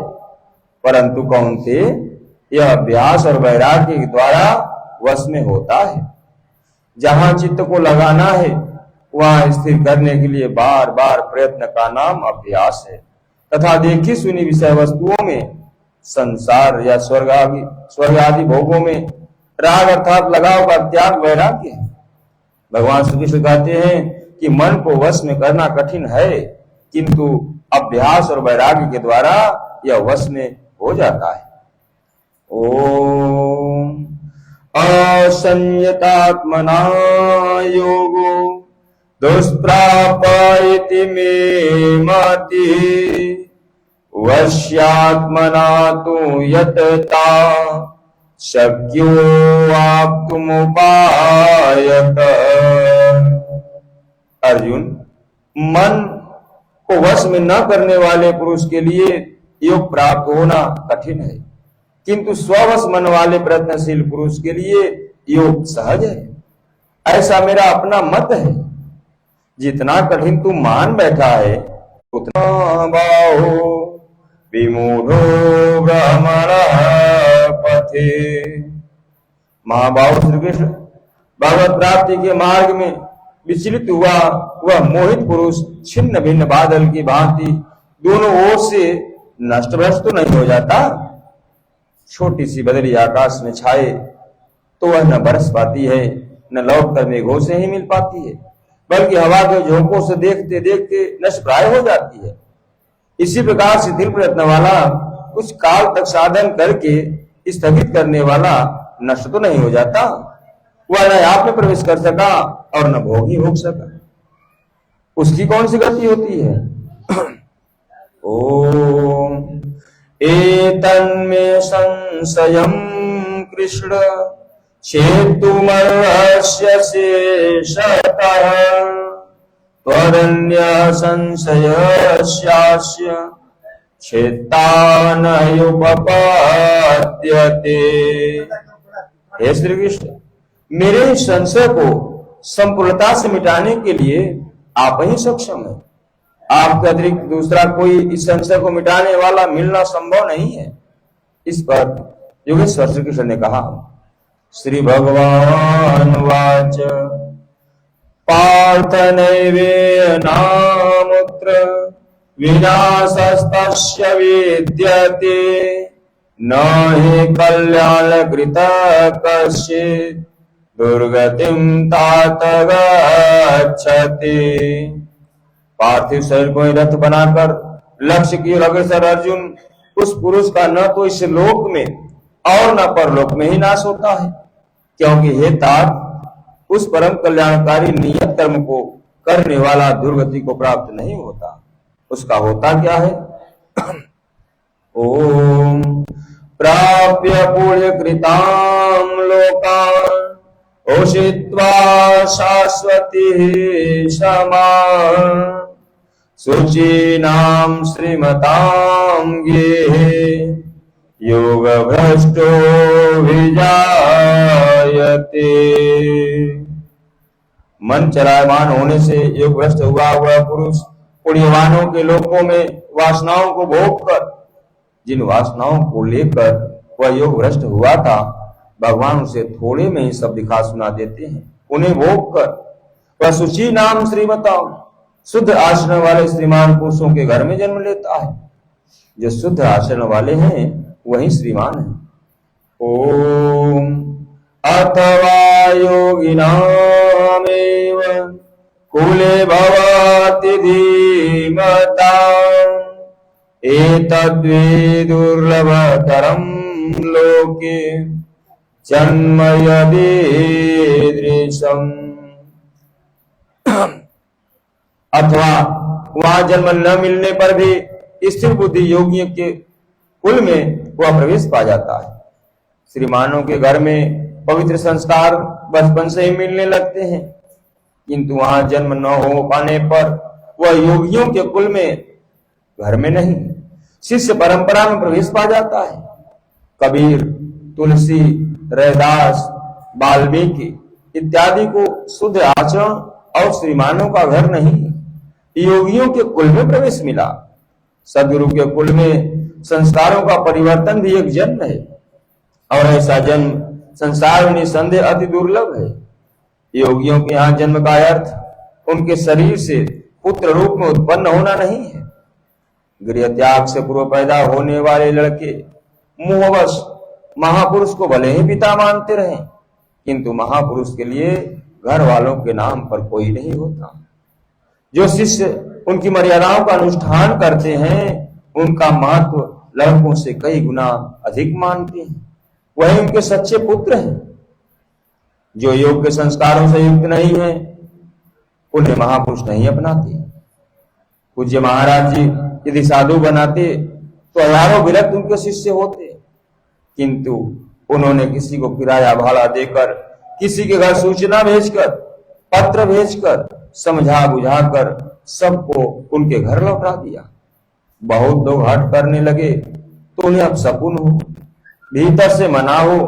परंतु कौन्तेय यह अभ्यास और वैराग्य के द्वारा वश में होता है। जहां चित्त को लगाना है वहां स्थिर करने के लिए बार बार प्रयत्न का नाम अभ्यास है, तथा देखी सुनी विषय वस्तुओं में, संसार या स्वर्ग आदि भोगों में राग अर्थात लगाव का त्याग वैराग्य है। भगवान श्री कृष्ण कहते हैं कि मन को वश में करना कठिन है, किंतु अभ्यास और वैराग्य के द्वारा यह वश में हो जाता है। ओम असंशयं संयतात्मना योगो दुष्प्राप इति मे मतिः वश्यात्मना तु यतता शक्यो वाप्तुमुपायत। अर्जुन, मन को वश में न करने वाले पुरुष के लिए योग प्राप्त होना कठिन है, किंतु स्ववश मन वाले प्रयत्नशील पुरुष के लिए योग सहज है। ऐसा मेरा अपना मत है। जितना कठिन तू मान बैठा है उतना बाहो विमूढ़ो ब्रह्मण पथे। महाबाहु श्री कृष्ण भगवत प्राप्ति के मार्ग में विचलित हुआ वह मोहित पुरुष छिन्न भिन्न बादल की भांति दोनों ओर से नष्ट भ्रष्ट तो नहीं हो जाता। छोटी सी बदली आकाश में छाए तो वह न बरस पाती है, न लौट कर मेघों से ही मिल पाती है, बल्कि हवा के झोंकों से देखते देखते नष्ट प्राय हो जाती है। इसी प्रकार से दृढ़ प्रयत्न वाला कुछ काल तक साधन करके स्थगित करने वाला नष्ट तो नहीं हो जाता। वह न आप में प्रवेश कर सका और न भोग ही भोग सका, उसकी कौन सी गति होती है। ओम एतन्मे संशयं कृष्ण छेतुमर्हस्य शेषतः त्वरन्य संशयस्यास्य छेत्ता न युपपद्यते। हे श्री कृष्ण, मेरे इस संशय को संपूर्णता से मिटाने के लिए आप ही सक्षम हैं। आपके अतिरिक्त दूसरा कोई इस संशय को मिटाने वाला मिलना संभव नहीं है। इस पर योगेश्वर श्री कृष्ण ने कहा, श्री भगवान वाच पार्थ नैवेनामुत्र विनाशस्तस्य विद्यते न हि कल्याणकृत कश्चित् दुर्गतिं तात गच्छति। पार्थिव शरीर को रथ बनाकर लक्ष्य की ओर अग्रसर अर्जुन उस पुरुष का न तो इस लोक में और न परलोक में ही नाश होता है, क्योंकि हे तात उस परम कल्याणकारी नियत कर्म को करने वाला दुर्गति को प्राप्त नहीं होता। उसका होता क्या है। ओम प्राप्य पुण्य कृताम लोकान उषित्वा शाश्वती समान शुचीनां श्रीमतां गेहे योग भ्रष्टो विजायते। मन चलायमान होने से योग भ्रष्ट हुआ पुरुष पुण्यवानों के लोकों में वासनाओं को भोग कर, जिन वासनाओं को लेकर वह योग भ्रष्ट हुआ था, भगवान उसे थोड़े में ही सब दिखा सुना देते हैं। उन्हें भोग कर वह शुचि नाम श्रीमताओं शुद्ध आचरण वाले श्रीमान पुरुषों के घर में जन्म लेता है। जो शुद्ध आचरण वाले हैं वही श्रीमान है। ओम अथवा योगिनामेव कुले भवति धीमता एतद्विदुर्लभतरं लोके जन्म यदीदृशम्। अथवा वहां जन्म न मिलने पर भी स्थिर बुद्धि योगियों के कुल में वह प्रवेश पा जाता है। श्रीमानों के घर में पवित्र संस्कार बचपन से ही मिलने लगते हैं, किंतु वहां जन्म न हो पाने पर वह योगियों के कुल में घर में नहीं, शिष्य परंपरा में प्रवेश पा जाता है। कबीर, तुलसी, रैदास, वाल्मीकि इत्यादि को शुद्ध आचरण और श्रीमानों का घर नहीं, योगियों के कुल में प्रवेश मिला। सदगुरु के कुल में संस्कारों का परिवर्तन भी एक जन्म है, और ऐसा जन्म संसार में निसंदेह अति दुर्लभ है। योगियों के यहाँ जन्म का अर्थ उनके शरीर से पुत्र रूप में उत्पन्न होना नहीं है। गृह त्याग से पूर्व पैदा होने वाले लड़के मोहवश महापुरुष को भले ही पिता मानते रहे, किंतु महापुरुष के लिए घर वालों के नाम पर कोई नहीं होता। जो शिष्य उनकी मर्यादाओं का अनुष्ठान करते हैं उनका महत्व लड़कों से कई गुना अधिक मानते हैं, वही उनके सच्चे पुत्र हैं। जो योग के संस्कारों से युक्त नहीं है उन्हें महापुरुष नहीं अपनाते। पूज्य महाराज जी यदि साधु बनाते तो हजारों विरक्त उनके शिष्य होते, किंतु उन्होंने किसी को किराया भाड़ा देकर, किसी के घर सूचना भेजकर, पत्र भेजकर, समझा बुझाकर सबको उनके घर लौटा दिया। बहुत लोग हट करने लगे तो उन्हें अब शकुन हो, भीतर से मना हो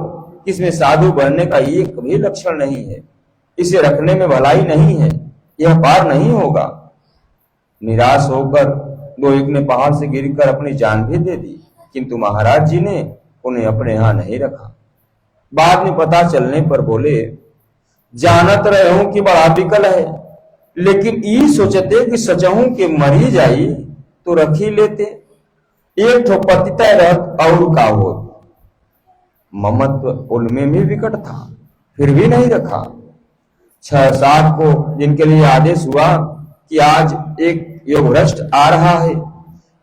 कि इसमें साधु बनने का एक भी लक्षण नहीं है, इसे रखने में भलाई नहीं है, यह पार नहीं होगा। निराश होकर दो एक ने पहाड़ से गिरकर अपनी जान भी दे दी, किंतु महाराज जी ने उन्हें अपने यहां नहीं रखा। बाद में पता चलने पर बोले, जानत रहे हूं कि बड़ा विकल है, लेकिन ई सोचते कि सचहूं के मरी जाई तो रखी लेते, एक ठो पतिता रहत और का हो। ममत्व उनमें भी विकट था, फिर भी नहीं रखा। 6-7 को जिनके लिए आदेश हुआ कि आज एक योग भ्रष्ट आ रहा है,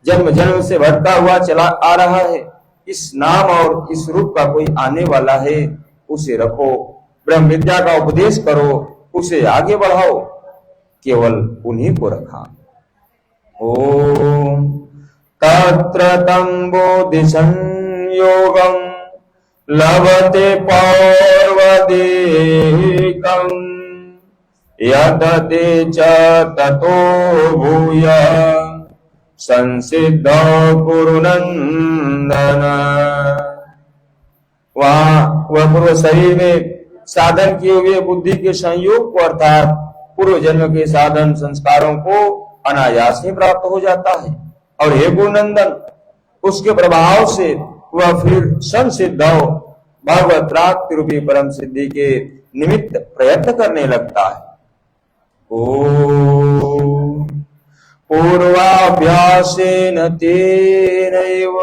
जन्म जन्म से भटका हुआ चला आ रहा है, इस नाम और इस रूप का कोई आने वाला है, उसे रखो, ब्रह्म विद्या का उपदेश करो, उसे आगे बढ़ाओ, केवल उन्हीं को रखा। ओम तत्र तं बोधि संयोगम लभते पौर्वदेकम् यतते च ततो भूय संसिद्ध कुरुनंदन। वह पूर्व शरीर में साधन किए हुए बुद्धि के संयोग को अर्थात पूर्व जन्म के साधन संस्कारों को अनायास ही प्राप्त हो जाता है, और हे गुरुनंदन, उसके प्रभाव से वह फिर संसिद्ध भगवत प्राप्ति रूपी परम सिद्धि के निमित्त प्रयत्न करने लगता है। ओम पूर्वाभ्यासेन तेनैव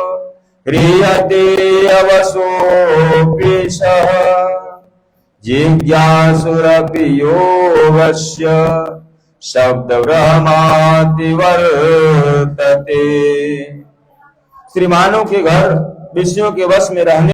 ह्रियते अवसोऽप्येषः जिज्ञासुरपि योगस्य शब्दब्रह्माति वर्तते। श्रीमानों के घर विषयों के वश में रहने